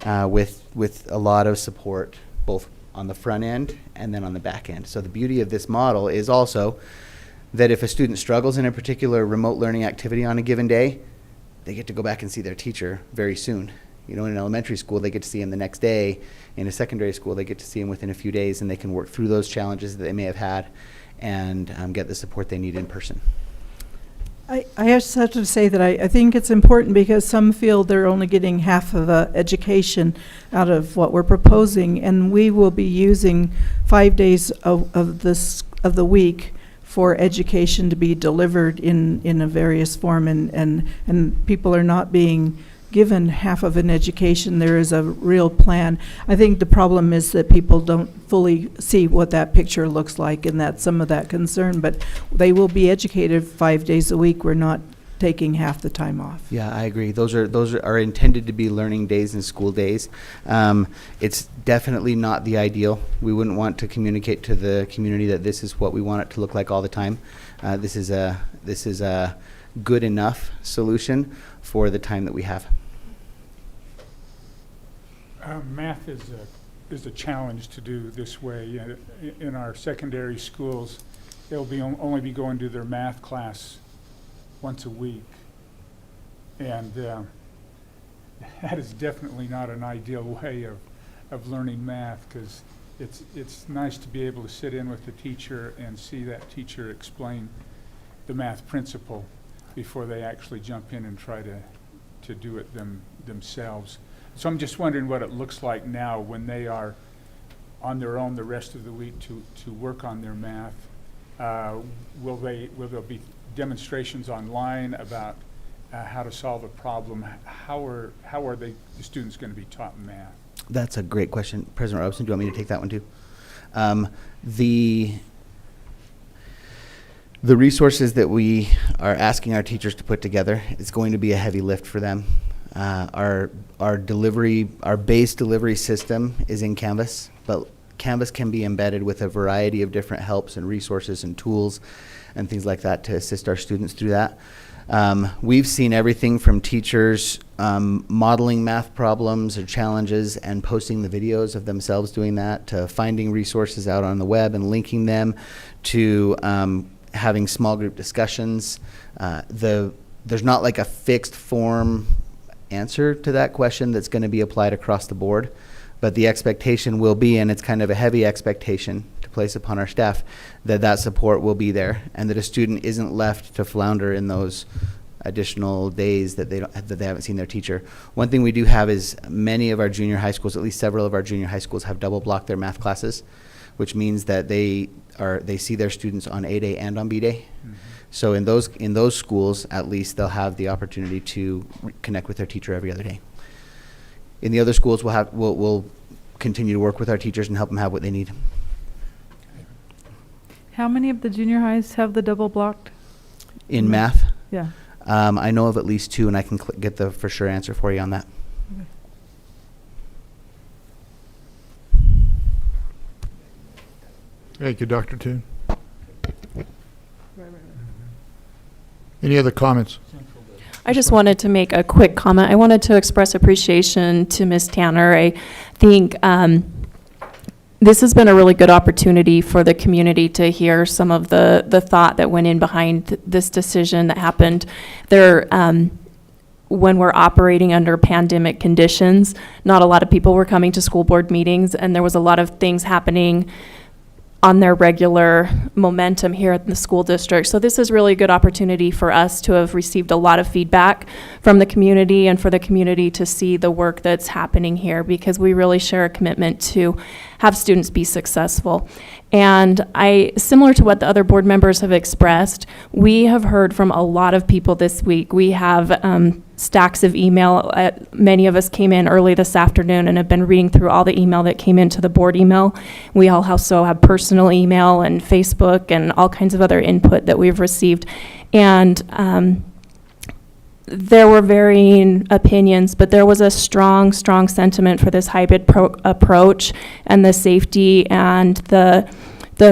with a lot of support, both on the front end and then on the back end. So the beauty of this model is also that if a student struggles in a particular remote learning activity on a given day, they get to go back and see their teacher very soon. In an elementary school, they get to see him the next day. In a secondary school, they get to see him within a few days, and they can work through those challenges that they may have had and get the support they need in person. I just have to say that I think it's important because some feel they're only getting half of an education out of what we're proposing, and we will be using 5 days of the week for education to be delivered in a various form, and people are not being given half of an education. There is a real plan. I think the problem is that people don't fully see what that picture looks like, and that's some of that concern, but they will be educated 5 days a week. We're not taking half the time off. Yeah, I agree. Those are intended to be learning days and school days. It's definitely not the ideal. We wouldn't want to communicate to the community that this is what we want it to look like all the time. This is a good enough solution for the time that we have. Math is a challenge to do this way. In our secondary schools, they'll only be going to their math class once a week, and that is definitely not an ideal way of learning math, because it's nice to be able to sit in with the teacher and see that teacher explain the math principle before they actually jump in and try to do it themselves. So I'm just wondering what it looks like now when they are on their own the rest of the week to work on their math. Will there be demonstrations online about how to solve a problem? How are the students going to be taught math? That's a great question. President Robson, do you want me to take that one too? The resources that we are asking our teachers to put together, it's going to be a heavy lift for them. Our base delivery system is in Canvas, but Canvas can be embedded with a variety of different helps and resources and tools and things like that to assist our students through that. We've seen everything from teachers modeling math problems or challenges and posting the videos of themselves doing that, to finding resources out on the web and linking them, to having small group discussions. There's not like a fixed form answer to that question that's going to be applied across the board, but the expectation will be, and it's kind of a heavy expectation to place upon our staff, that support will be there, and that a student isn't left to flounder in those additional days that they haven't seen their teacher. One thing we do have is many of our junior high schools, at least several of our junior high schools, have double blocked their math classes, which means that they see their students on A day and on B day. Mm-hmm. So in those schools, at least, they'll have the opportunity to connect with their teacher every other day. In the other schools, we'll continue to work with our teachers and help them have what they need. How many of the junior highs have the double blocked? In math, Yeah. I know of at least 2, and I can get the for sure answer for you on that. Okay. Thank you, Dr. Toon. Any other comments? I just wanted to make a quick comment. I wanted to express appreciation to Ms. Tanner. I think this has been a really good opportunity for the community to hear some of the thought that went in behind this decision that happened there. When we're operating under pandemic conditions, not a lot of people were coming to school board meetings, and there was a lot of things happening on their regular momentum here at the school district. So this is really a good opportunity for us to have received a lot of feedback from the community and for the community to see the work that's happening here, because we really share a commitment to have students be successful. And similar to what the other board members have expressed, we have heard from a lot of people this week. We have stacks of email. Many of us came in early this afternoon and have been reading through all the email that came into the board email. We all also have personal email and Facebook and all kinds of other input that we've received. And there were varying opinions, but there was a strong sentiment for this hybrid approach and the safety and the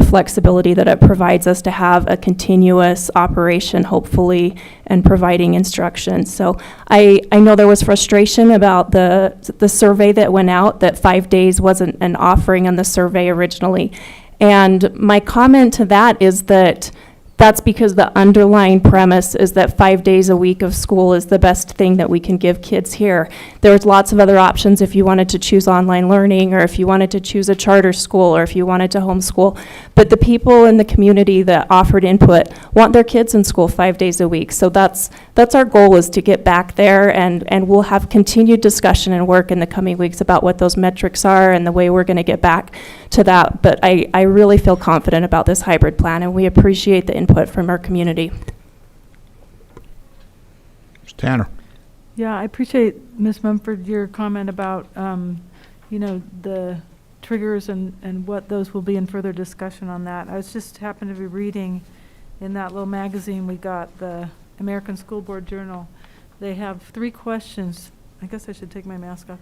flexibility that it provides us to have a continuous operation, hopefully, and providing instruction. So I know there was frustration about the survey that went out, that 5 days wasn't an offering on the survey originally. And my comment to that is that that's because the underlying premise is that 5 days a week of school is the best thing that we can give kids here. There's lots of other options if you wanted to choose online learning, or if you wanted to choose a charter school, or if you wanted to homeschool. But the people in the community that offered input want their kids in school 5 days a week. So that's our goal, is to get back there, and we'll have continued discussion and work in the coming weeks about what those metrics are and the way we're going to get back to that. But I really feel confident about this hybrid plan, and we appreciate the input from our community. Ms. Tanner. Yeah, I appreciate, Ms. Mumford, your comment about, the triggers and what those will be in further discussion on that. I was just happened to be reading in that little magazine we got, the American School Board Journal. They have 3 questions. I guess I should take my mask off.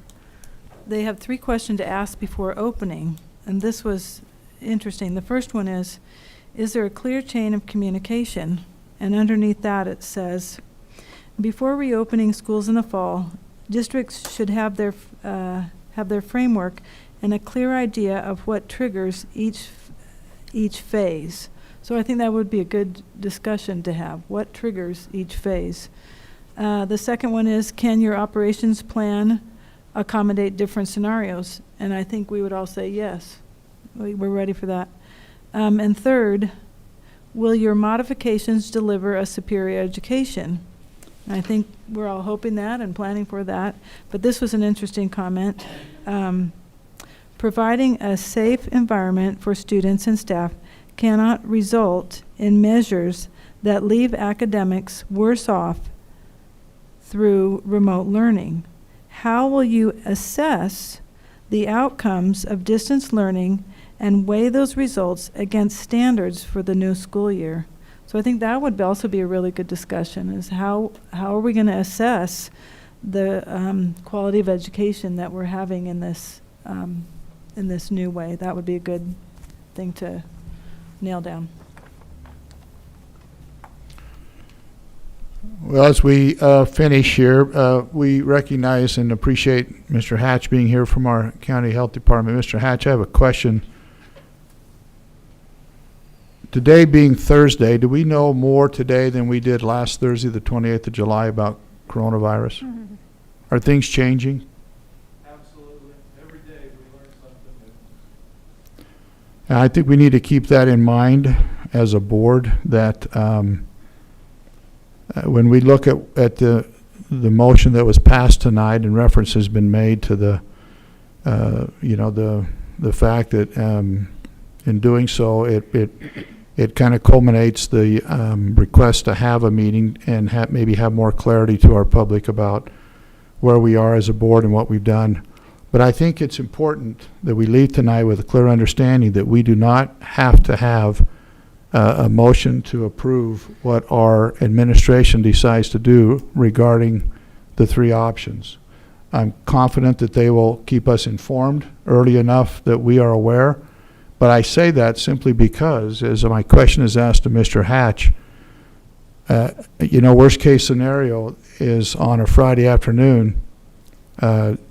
They have 3 questions to ask before opening, and this was interesting. The first one is there a clear chain of communication? And underneath that it says, before reopening schools in the fall, districts should have their framework and a clear idea of what triggers each phase. So I think that would be a good discussion to have. What triggers each phase? The second one is, can your operations plan accommodate different scenarios? And I think we would all say yes. We're ready for that. And third, will your modifications deliver a superior education? I think we're all hoping that and planning for that. But this was an interesting comment. Providing a safe environment for students and staff cannot result in measures that leave academics worse off through remote learning. How will you assess the outcomes of distance learning and weigh those results against standards for the new school year? So I think that would also be a really good discussion, is how are we going to assess the quality of education that we're having in this new way. That would be a good thing to nail down. Well, as we finish here, we recognize and appreciate Mr. Hatch being here from our County Health Department. Mr. Hatch, I have a question. Today being Thursday, do we know more today than we did last Thursday, the 28th of July, about coronavirus? Mm-hmm. Are things changing? Absolutely. Every day we learn something new. And I think we need to keep that in mind as a board, that when we look at the motion that was passed tonight, and reference has been made to the fact that in doing so, it kind of culminates the request to have a meeting and maybe have more clarity to our public about where we are as a board and what we've done. But I think it's important that we leave tonight with a clear understanding that we do not have to have a motion to approve what our administration decides to do regarding the three options. I'm confident that they will keep us informed early enough that we are aware, but I say that simply because, as my question is asked to Mr. Hatch, worst case scenario is on a Friday afternoon,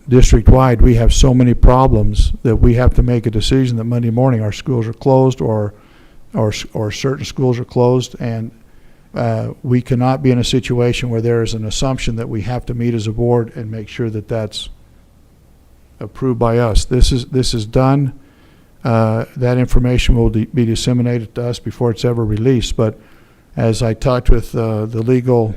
district-wide, we have so many problems that we have to make a decision that Monday morning our schools are closed or certain schools are closed, and we cannot be in a situation where there is an assumption that we have to meet as a board and make sure that that's approved by us. This is done. That information will be disseminated to us before it's ever released. But as I talked with the legal,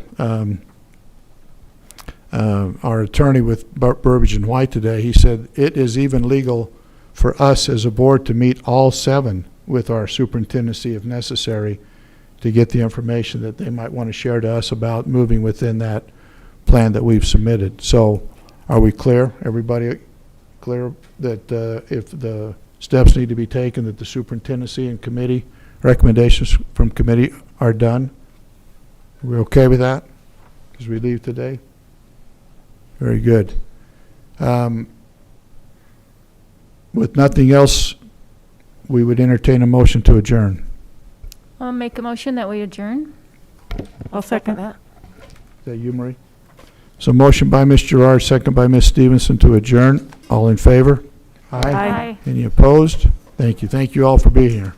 our attorney with Burbidge and White today, he said it is even legal for us as a board to meet all 7 with our superintendency if necessary to get the information that they might want to share to us about moving within that plan that we've submitted. So are we clear? Everybody clear that if the steps need to be taken, that the superintendency and committee recommendations from committee are done? Are we okay with that as we leave today? Very good. With nothing else, we would entertain a motion to adjourn. I'll make a motion that we adjourn. I'll second that. Is that you, Marie? So motion by Ms. Gerard, second by Ms. Stevenson to adjourn. All in favor? Aye. Aye. Any opposed? Thank you. Thank you all for being here.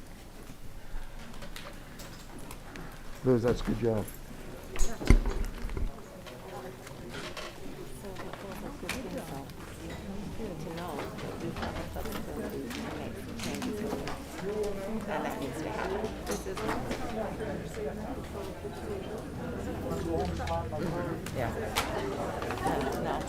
Liz, that's a good job. Yeah. No.